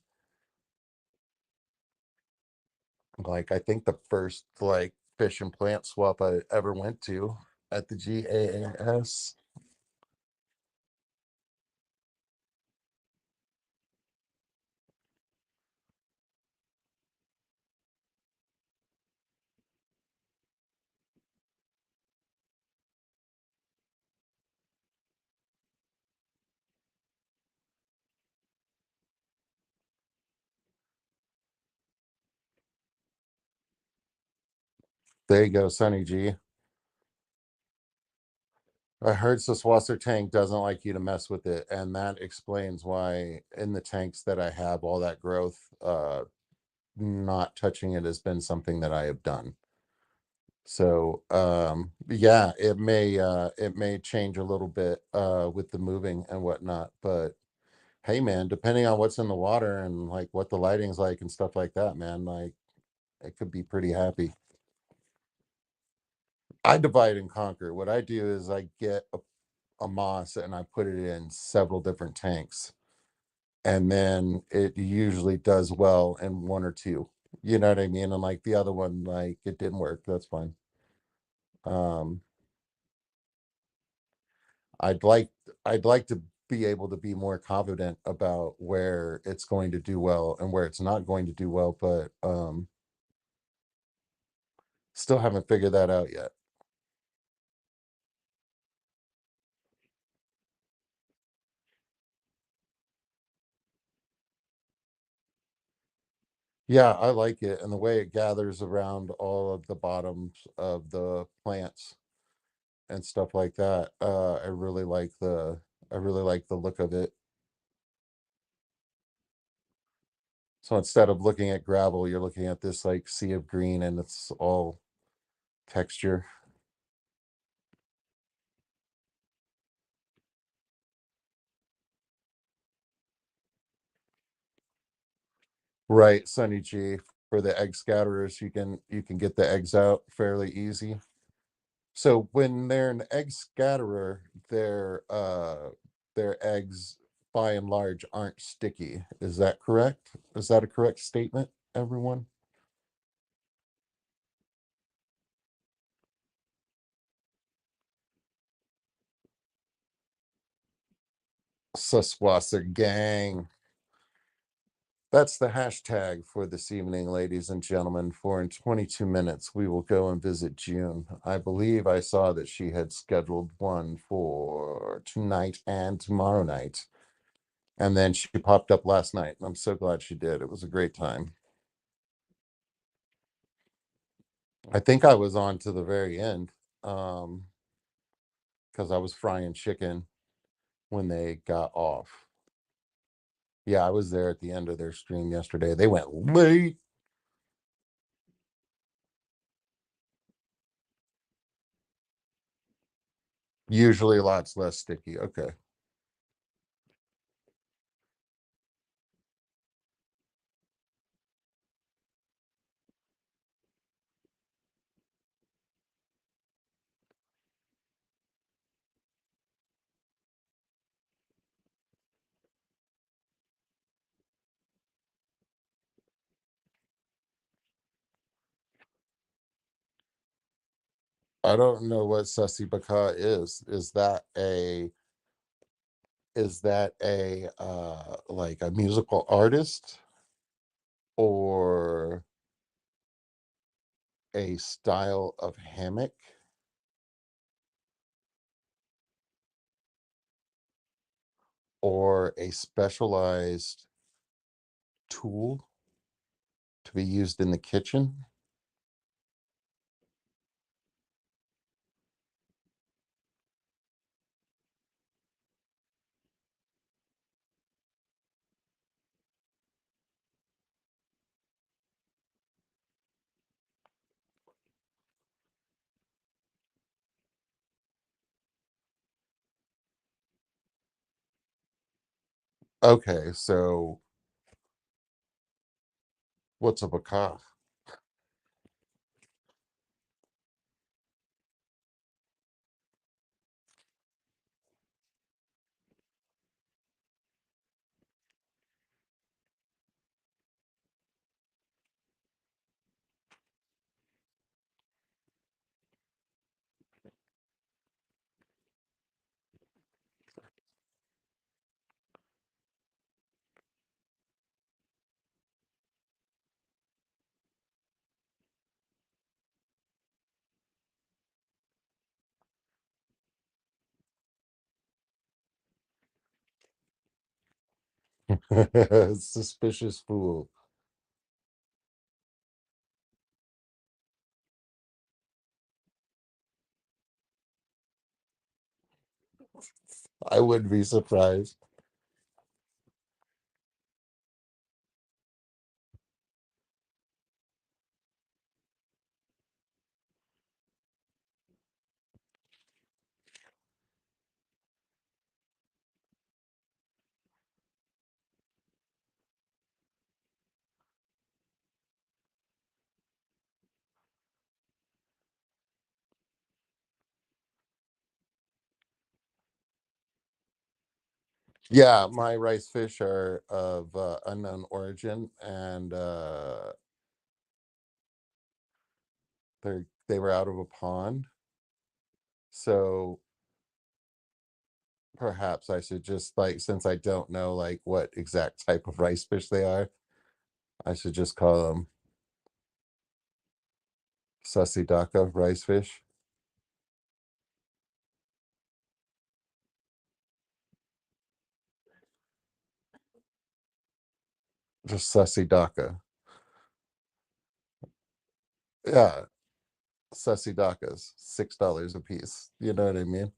like I think the first like fish and plant swap I ever went to at the GAAS. There you go, Sunny G. I heard Saswasser tank doesn't like you to mess with it, and that explains why in the tanks that I have all that growth, not touching it has been something that I have done. So yeah, it may change a little bit with the moving and whatnot, but hey man, depending on what's in the water and like what the lighting's like and stuff like that, man, like it could be pretty happy. I divide and conquer. What I do is I get a moss and I put it in several different tanks. And then it usually does well in one or two. You know what I mean? And like the other one, like it didn't work. That's fine. Um, I'd like I'd like to be able to be more confident about where it's going to do well and where it's not going to do well, but still haven't figured that out yet. Yeah, I like it and the way it gathers around all of the bottoms of the plants and stuff like that. I really like the look of it. So instead of looking at gravel, you're looking at this like sea of green and it's all texture. Right, Sunny G, for the egg scatterers, you can get the eggs out fairly easy. So when they're an egg scatterer, their eggs by and large aren't sticky. Is that correct? Is that a correct statement, everyone? Suswasser gang. That's the hashtag for this evening, ladies and gentlemen. For in 22 minutes, we will go and visit June. I believe I saw that she had scheduled one for tonight and tomorrow night. And then she popped up last night. I'm so glad she did. It was a great time. I think I was on to the very end because I was frying chicken when they got off. Yeah, I was there at the end of their stream yesterday. They went late. Usually lots less sticky. Okay. I don't know what Sussy Baka is. Is that a like a musical artist or a style of hammock or a specialized tool to be used in the kitchen? Okay, so what's a baka? Suspicious fool. I wouldn't be surprised. Yeah, my rice fish are of unknown origin, and they were out of a pond. So perhaps I should just like, since I don't know like what exact type of rice fish they are, I should just call them Sasidaka rice fish. Just Sasidaka. Yeah, Sasidakas, $6 a piece. You know what I mean?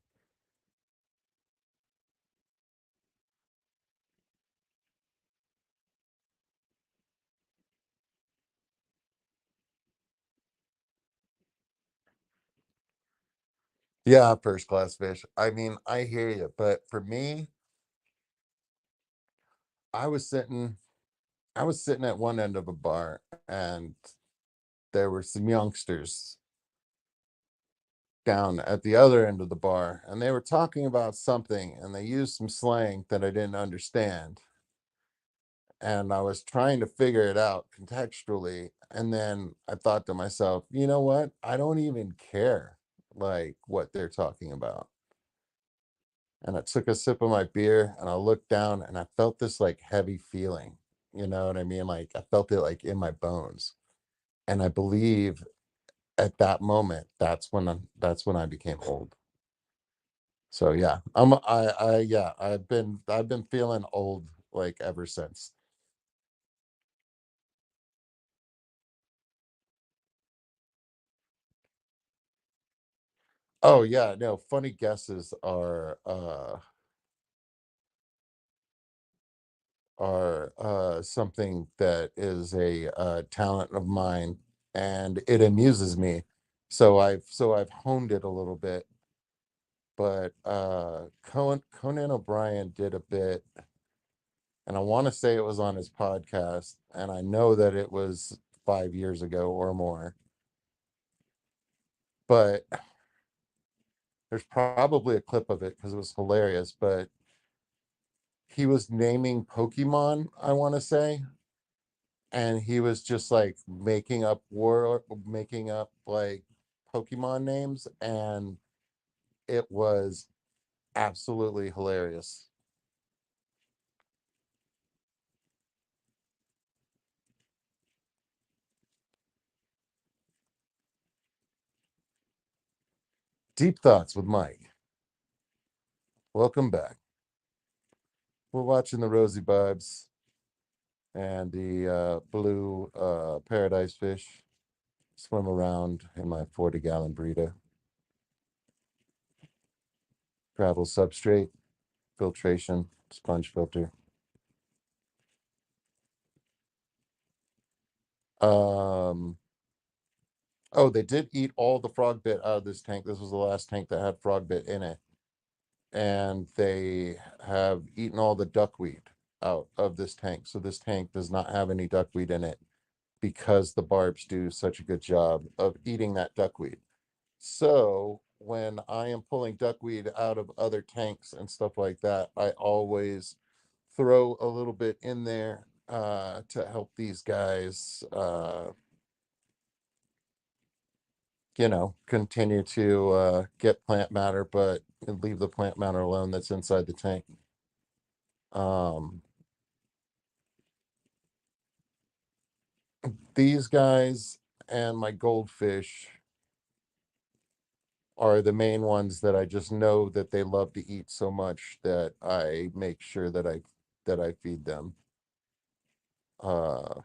Yeah, first class fish. I mean, I hear you, but for me, I was sitting I was sitting at one end of a bar and there were some youngsters down at the other end of the bar and they were talking about something and they used some slang that I didn't understand. And I was trying to figure it out contextually. And then I thought to myself, you know what? I don't even care like what they're talking about. And I took a sip of my beer and I looked down and I felt this like heavy feeling. You know what I mean? Like I felt it like in my bones. And I believe at that moment, that's when I became old. So yeah, yeah, I've been feeling old like ever since. Oh yeah, no, funny guesses are something that is a talent of mine, and it amuses me. So I've honed it a little bit, but Conan O'Brien did a bit, and I want to say it was on his podcast, and I know that it was 5 years ago or more, but there's probably a clip of it because it was hilarious. But he was naming Pokemon, I want to say, and he was just like making up like Pokemon names, and it was absolutely hilarious. Deep thoughts with Mike. Welcome back. We're watching the Rosy Bibes and the blue paradise fish swim around in my 40-gallon burrito. Gravel substrate, filtration, sponge filter. Um, oh, they did eat all the frog bit out of this tank. This was the last tank that had frog bit in it. And they have eaten all the duckweed out of this tank. So this tank does not have any duckweed in it because the barbs do such a good job of eating that duckweed. So when I am pulling duckweed out of other tanks and stuff like that, I always throw a little bit in there to help these guys, continue to get plant matter, but leave the plant matter alone that's inside the tank. Um, these guys and my goldfish are the main ones that I just know that they love to eat so much that I make sure that I feed them. Uh,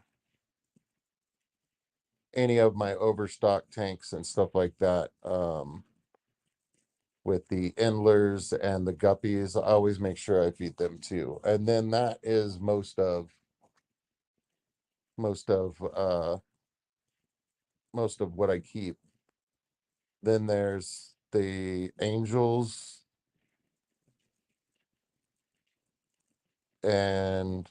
any of my overstock tanks and stuff like that, with the endlers and the guppies, I always make sure I feed them too. And then that is most of uh most of what I keep. Then there's the angels and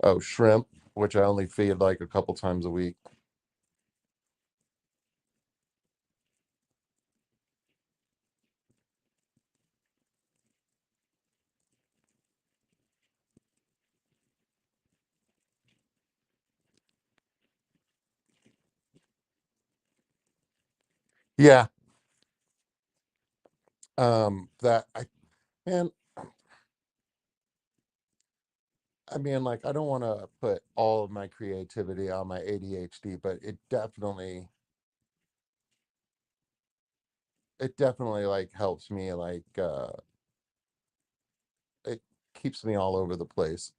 oh, shrimp, which I only feed like a couple times a week. Yeah. That I man, I mean, like, I don't want to put all of my creativity on my ADHD, but it definitely like helps me, like, it keeps me all over the place.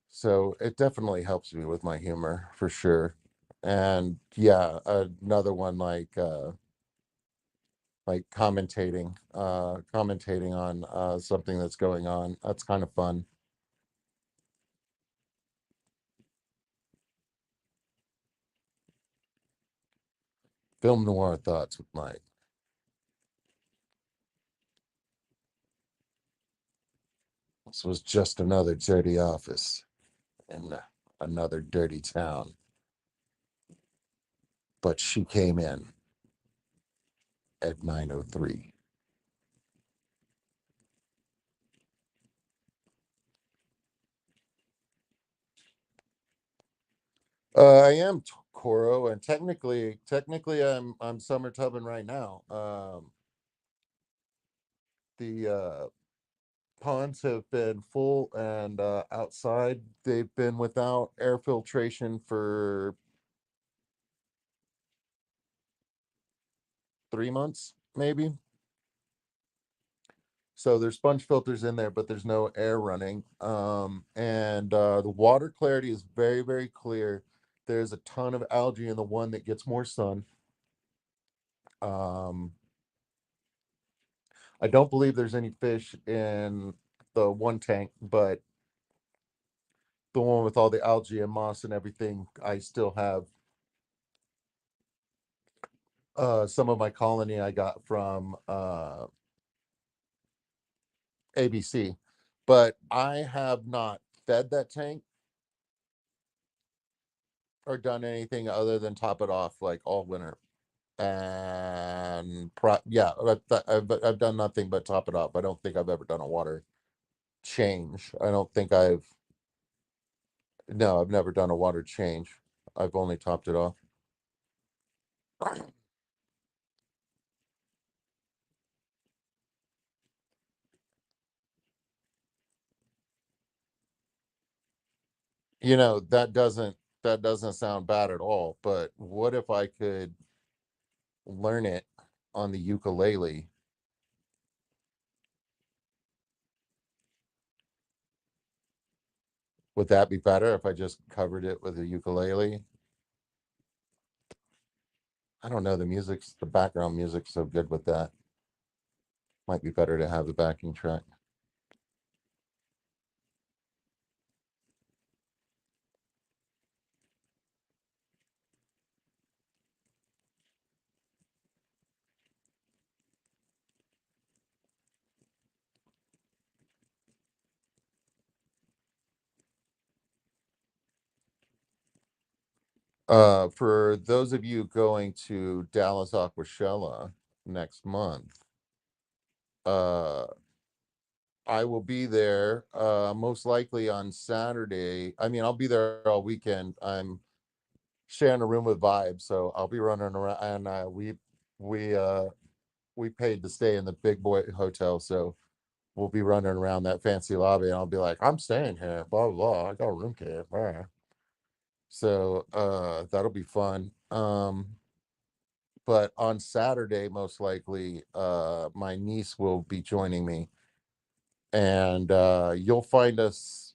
So it definitely helps me with my humor for sure. And yeah, another one like commentating on something that's going on. That's kind of fun. Film noir thoughts with Mike. This was just another dirty office in another dirty town, but she came in at 9:03. I am Coro, and technically, I'm summer tubbing right now. The ponds have been full, and outside they've been without air filtration for 3 months, maybe. So there's sponge filters in there, but there's no air running. And the water clarity is very, very clear. There's a ton of algae in the one that gets more sun. Um, I don't believe there's any fish in the one tank, but the one with all the algae and moss and everything, I still have some of my colony I got from ABC, but I have not fed that tank or done anything other than top it off like all winter. And yeah, I've done nothing but top it off. I don't think I've ever done a water change. I don't think I've No, I've never done a water change. I've only topped it off. That doesn't sound bad at all, but what if I could learn it on the ukulele? Would that be better if I just covered it with a ukulele? I don't know. The background music's so good with that. Might be better to have the backing track. For those of you going to Dallas Aquashella next month, uh, I will be there most likely on Saturday. I mean, I'll be there all weekend. I'm sharing a room with Vibe, so I'll be running around. And we uh, we paid to stay in the big boy hotel, so we'll be running around that fancy lobby, and I'll be like, I'm staying here, blah blah blah. I got a room key. Blah. So that'll be fun. But on Saturday, most likely, my niece will be joining me, and you'll find us,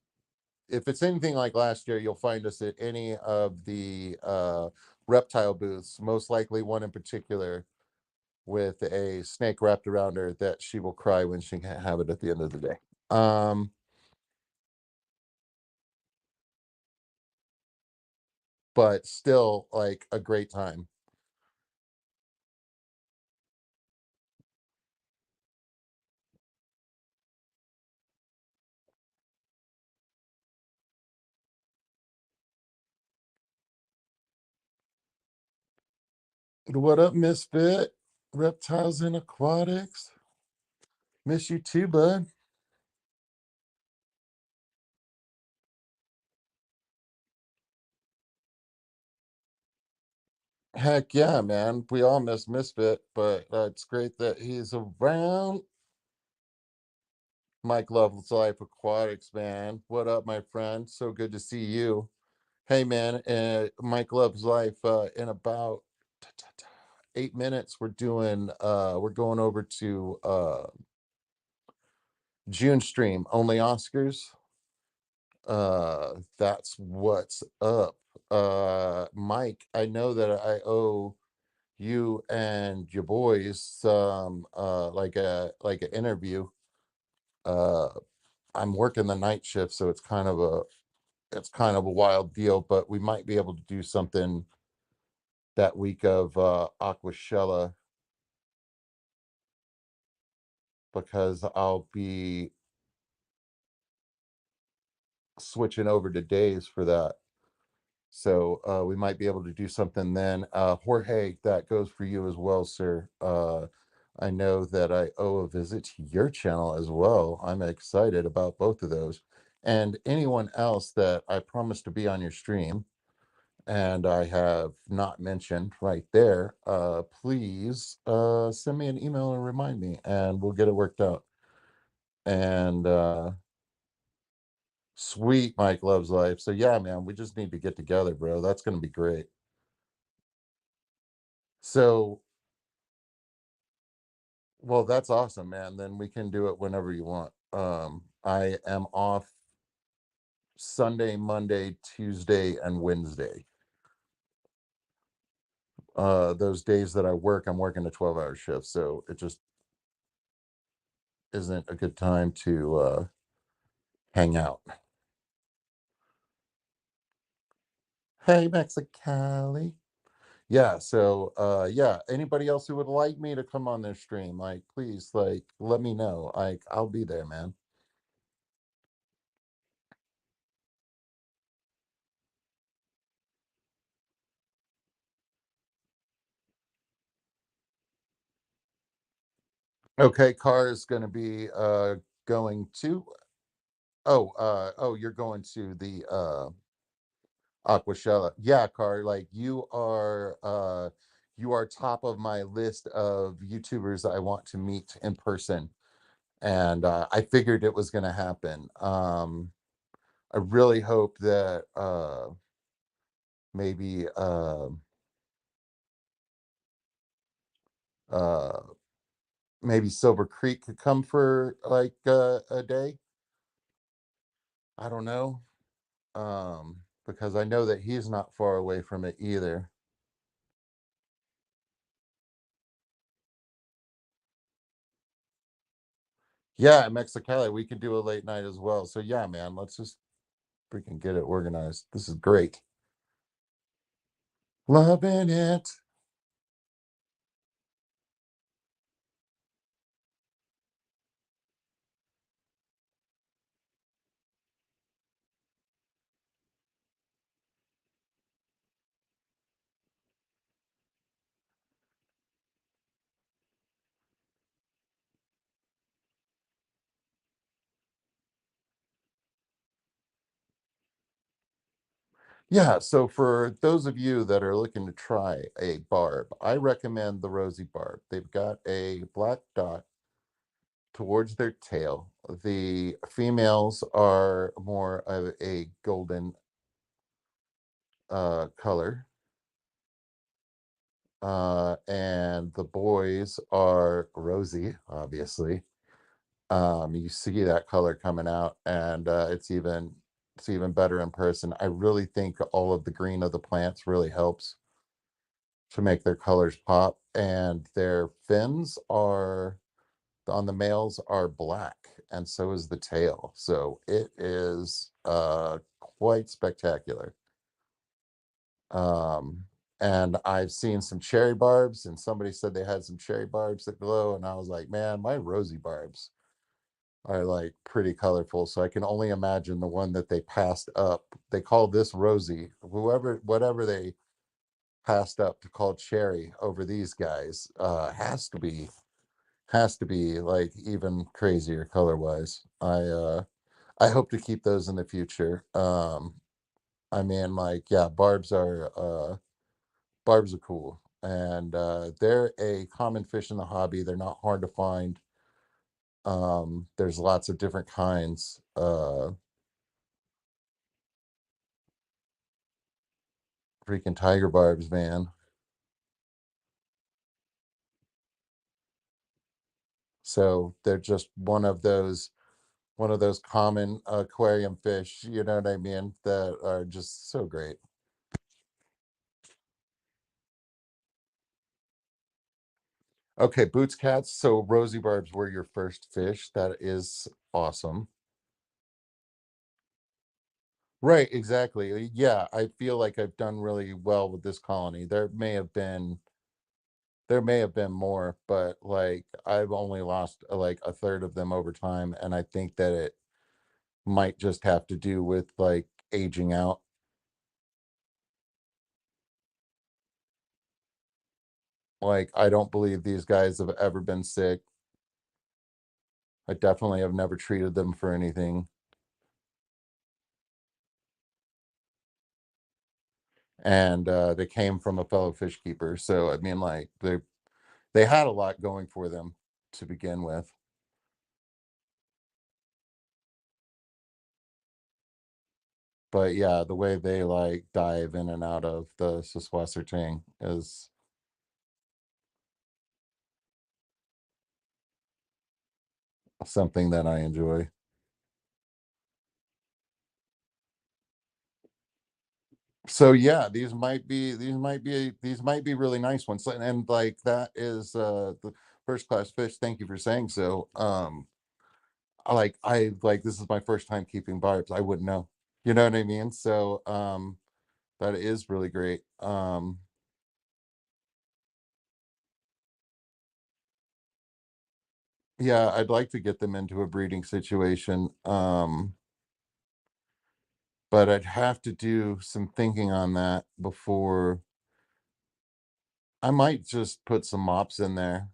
if it's anything like last year, you'll find us at any of the reptile booths, most likely one in particular with a snake wrapped around her that she will cry when she can't have it at the end of the day. Um, but still, like, a great time. What up, Misfit? Reptiles and Aquatics. Miss you too, bud. Heck yeah, man. We all miss Misfit, but it's great that he's around. Mike Love's Life Aquatics, man. What up, my friend? So good to see you. Hey, man. Mike Love's Life. In about 8 minutes, we're going over to June stream only Oscars. That's what's up. Mike, I know that I owe you and your boys some like an interview. Uh I'm working the night shift, so it's kind of a wild deal, but we might be able to do something that week of Aquashella, because I'll be switching over to days for that. So we might be able to do something then. Jorge, that goes for you as well, sir. I know that I owe a visit to your channel as well. I'm excited about both of those. And anyone else that I promised to be on your stream, and I have not mentioned right there, please send me an email and remind me, and we'll get it worked out. And sweet, Mike loves life. So yeah, man, we just need to get together, bro. That's gonna be great. So, well, that's awesome, man. Then we can do it whenever you want. I am off Sunday, Monday, Tuesday, and Wednesday. Those days that I work, I'm working a 12-hour shift, so it just isn't a good time to hang out. Hey, Mexicali. Yeah, so yeah, anybody else who would like me to come on their stream, like please, like let me know. Like I'll be there, man. Okay, car is gonna be going to oh, you're going to the Aquashella. Yeah, car, like you are top of my list of YouTubers I want to meet in person. And I figured it was gonna happen. I really hope that maybe uh maybe Silver Creek could come for like a day. I don't know. Because I know that he's not far away from it either. Yeah, Mexicali, we could do a late night as well. So yeah, man, let's just freaking get it organized. This is great. Loving it. Yeah, so for those of you that are looking to try a barb, I recommend the Rosy Barb. They've got a black dot towards their tail. The females are more of a golden color, and the boys are rosy, obviously. You see that color coming out, and it's even better in person. I really think all of the green of the plants really helps to make their colors pop, and their fins are on the males are black, and so is the tail. So it is quite spectacular. Um, and I've seen some cherry barbs, and somebody said they had some cherry barbs that glow, and I was like, man, my rosy barbs are like pretty colorful. So I can only imagine the one that they passed up. They call this rosy. Whatever they passed up to call cherry over these guys has to be like even crazier color wise. I hope to keep those in the future. I mean, like, yeah, barbs are cool, and they're a common fish in the hobby. They're not hard to find. There's lots of different kinds. Freaking tiger barbs, man. So they're just one of those common aquarium fish. You know what I mean? That are just so great. Okay, boots cats. So rosy barbs were your first fish. That is awesome. Right, exactly. Yeah, I feel like I've done really well with this colony. There may have been more, but like I've only lost like a third of them over time, and I think that it might just have to do with like aging out. Like I don't believe these guys have ever been sick. I definitely have never treated them for anything. and they came from a fellow fish keeper. So I mean, like they had a lot going for them to begin with. But yeah, the way they like dive in and out of the Siswassertang is something that I enjoy. So yeah, these might be really nice ones. And like that is the first class fish. Thank you for saying so. I like this is my first time keeping barbs. I wouldn't know. You know what I mean? So that is really great. Yeah, I'd like to get them into a breeding situation. But I'd have to do some thinking on that before. I might just put some mops in there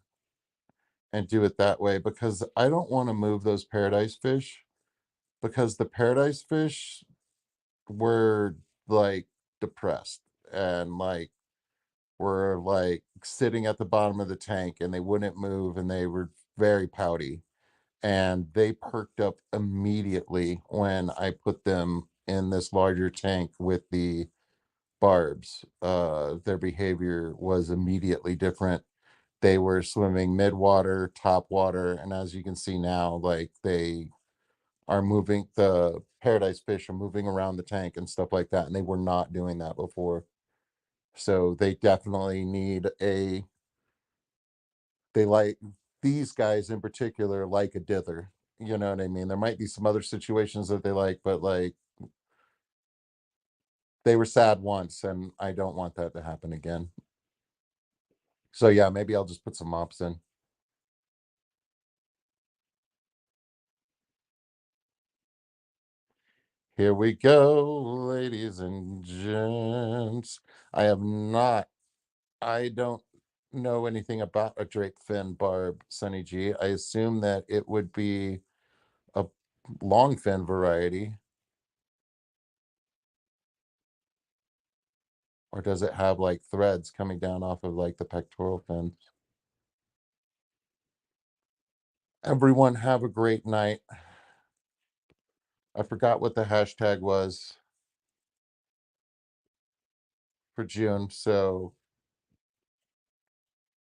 and do it that way because I don't want to move those paradise fish because the paradise fish were like depressed and like were like sitting at the bottom of the tank and they wouldn't move and they were very pouty and they perked up immediately when I put them in this larger tank with the barbs. Their behavior was immediately different. They were swimming mid water, top water, and as you can see now, like they are moving, the paradise fish are moving around the tank and stuff like that, and they were not doing that before. So they definitely need a, they like, these guys in particular like a dither. You know what I mean? There might be some other situations that they like, but like they were sad once, and I don't want that to happen again. So yeah, maybe I'll just put some mops in. Here we go, ladies and gents. I have not, I don't know anything about a Drake fin barb, Sunny G. I assume that it would be a long fin variety, or does it have like threads coming down off of like the pectoral fins? Everyone have a great night. I forgot what the hashtag was for June, so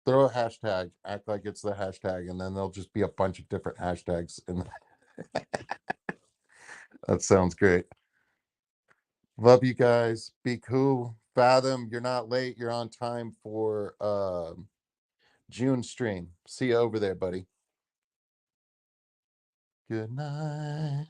throw a hashtag, act like it's the hashtag, and then there'll just be a bunch of different hashtags. And that sounds great. Love you guys. Be cool. Fathom, you're not late. You're on time for June stream. See you over there, buddy. Good night.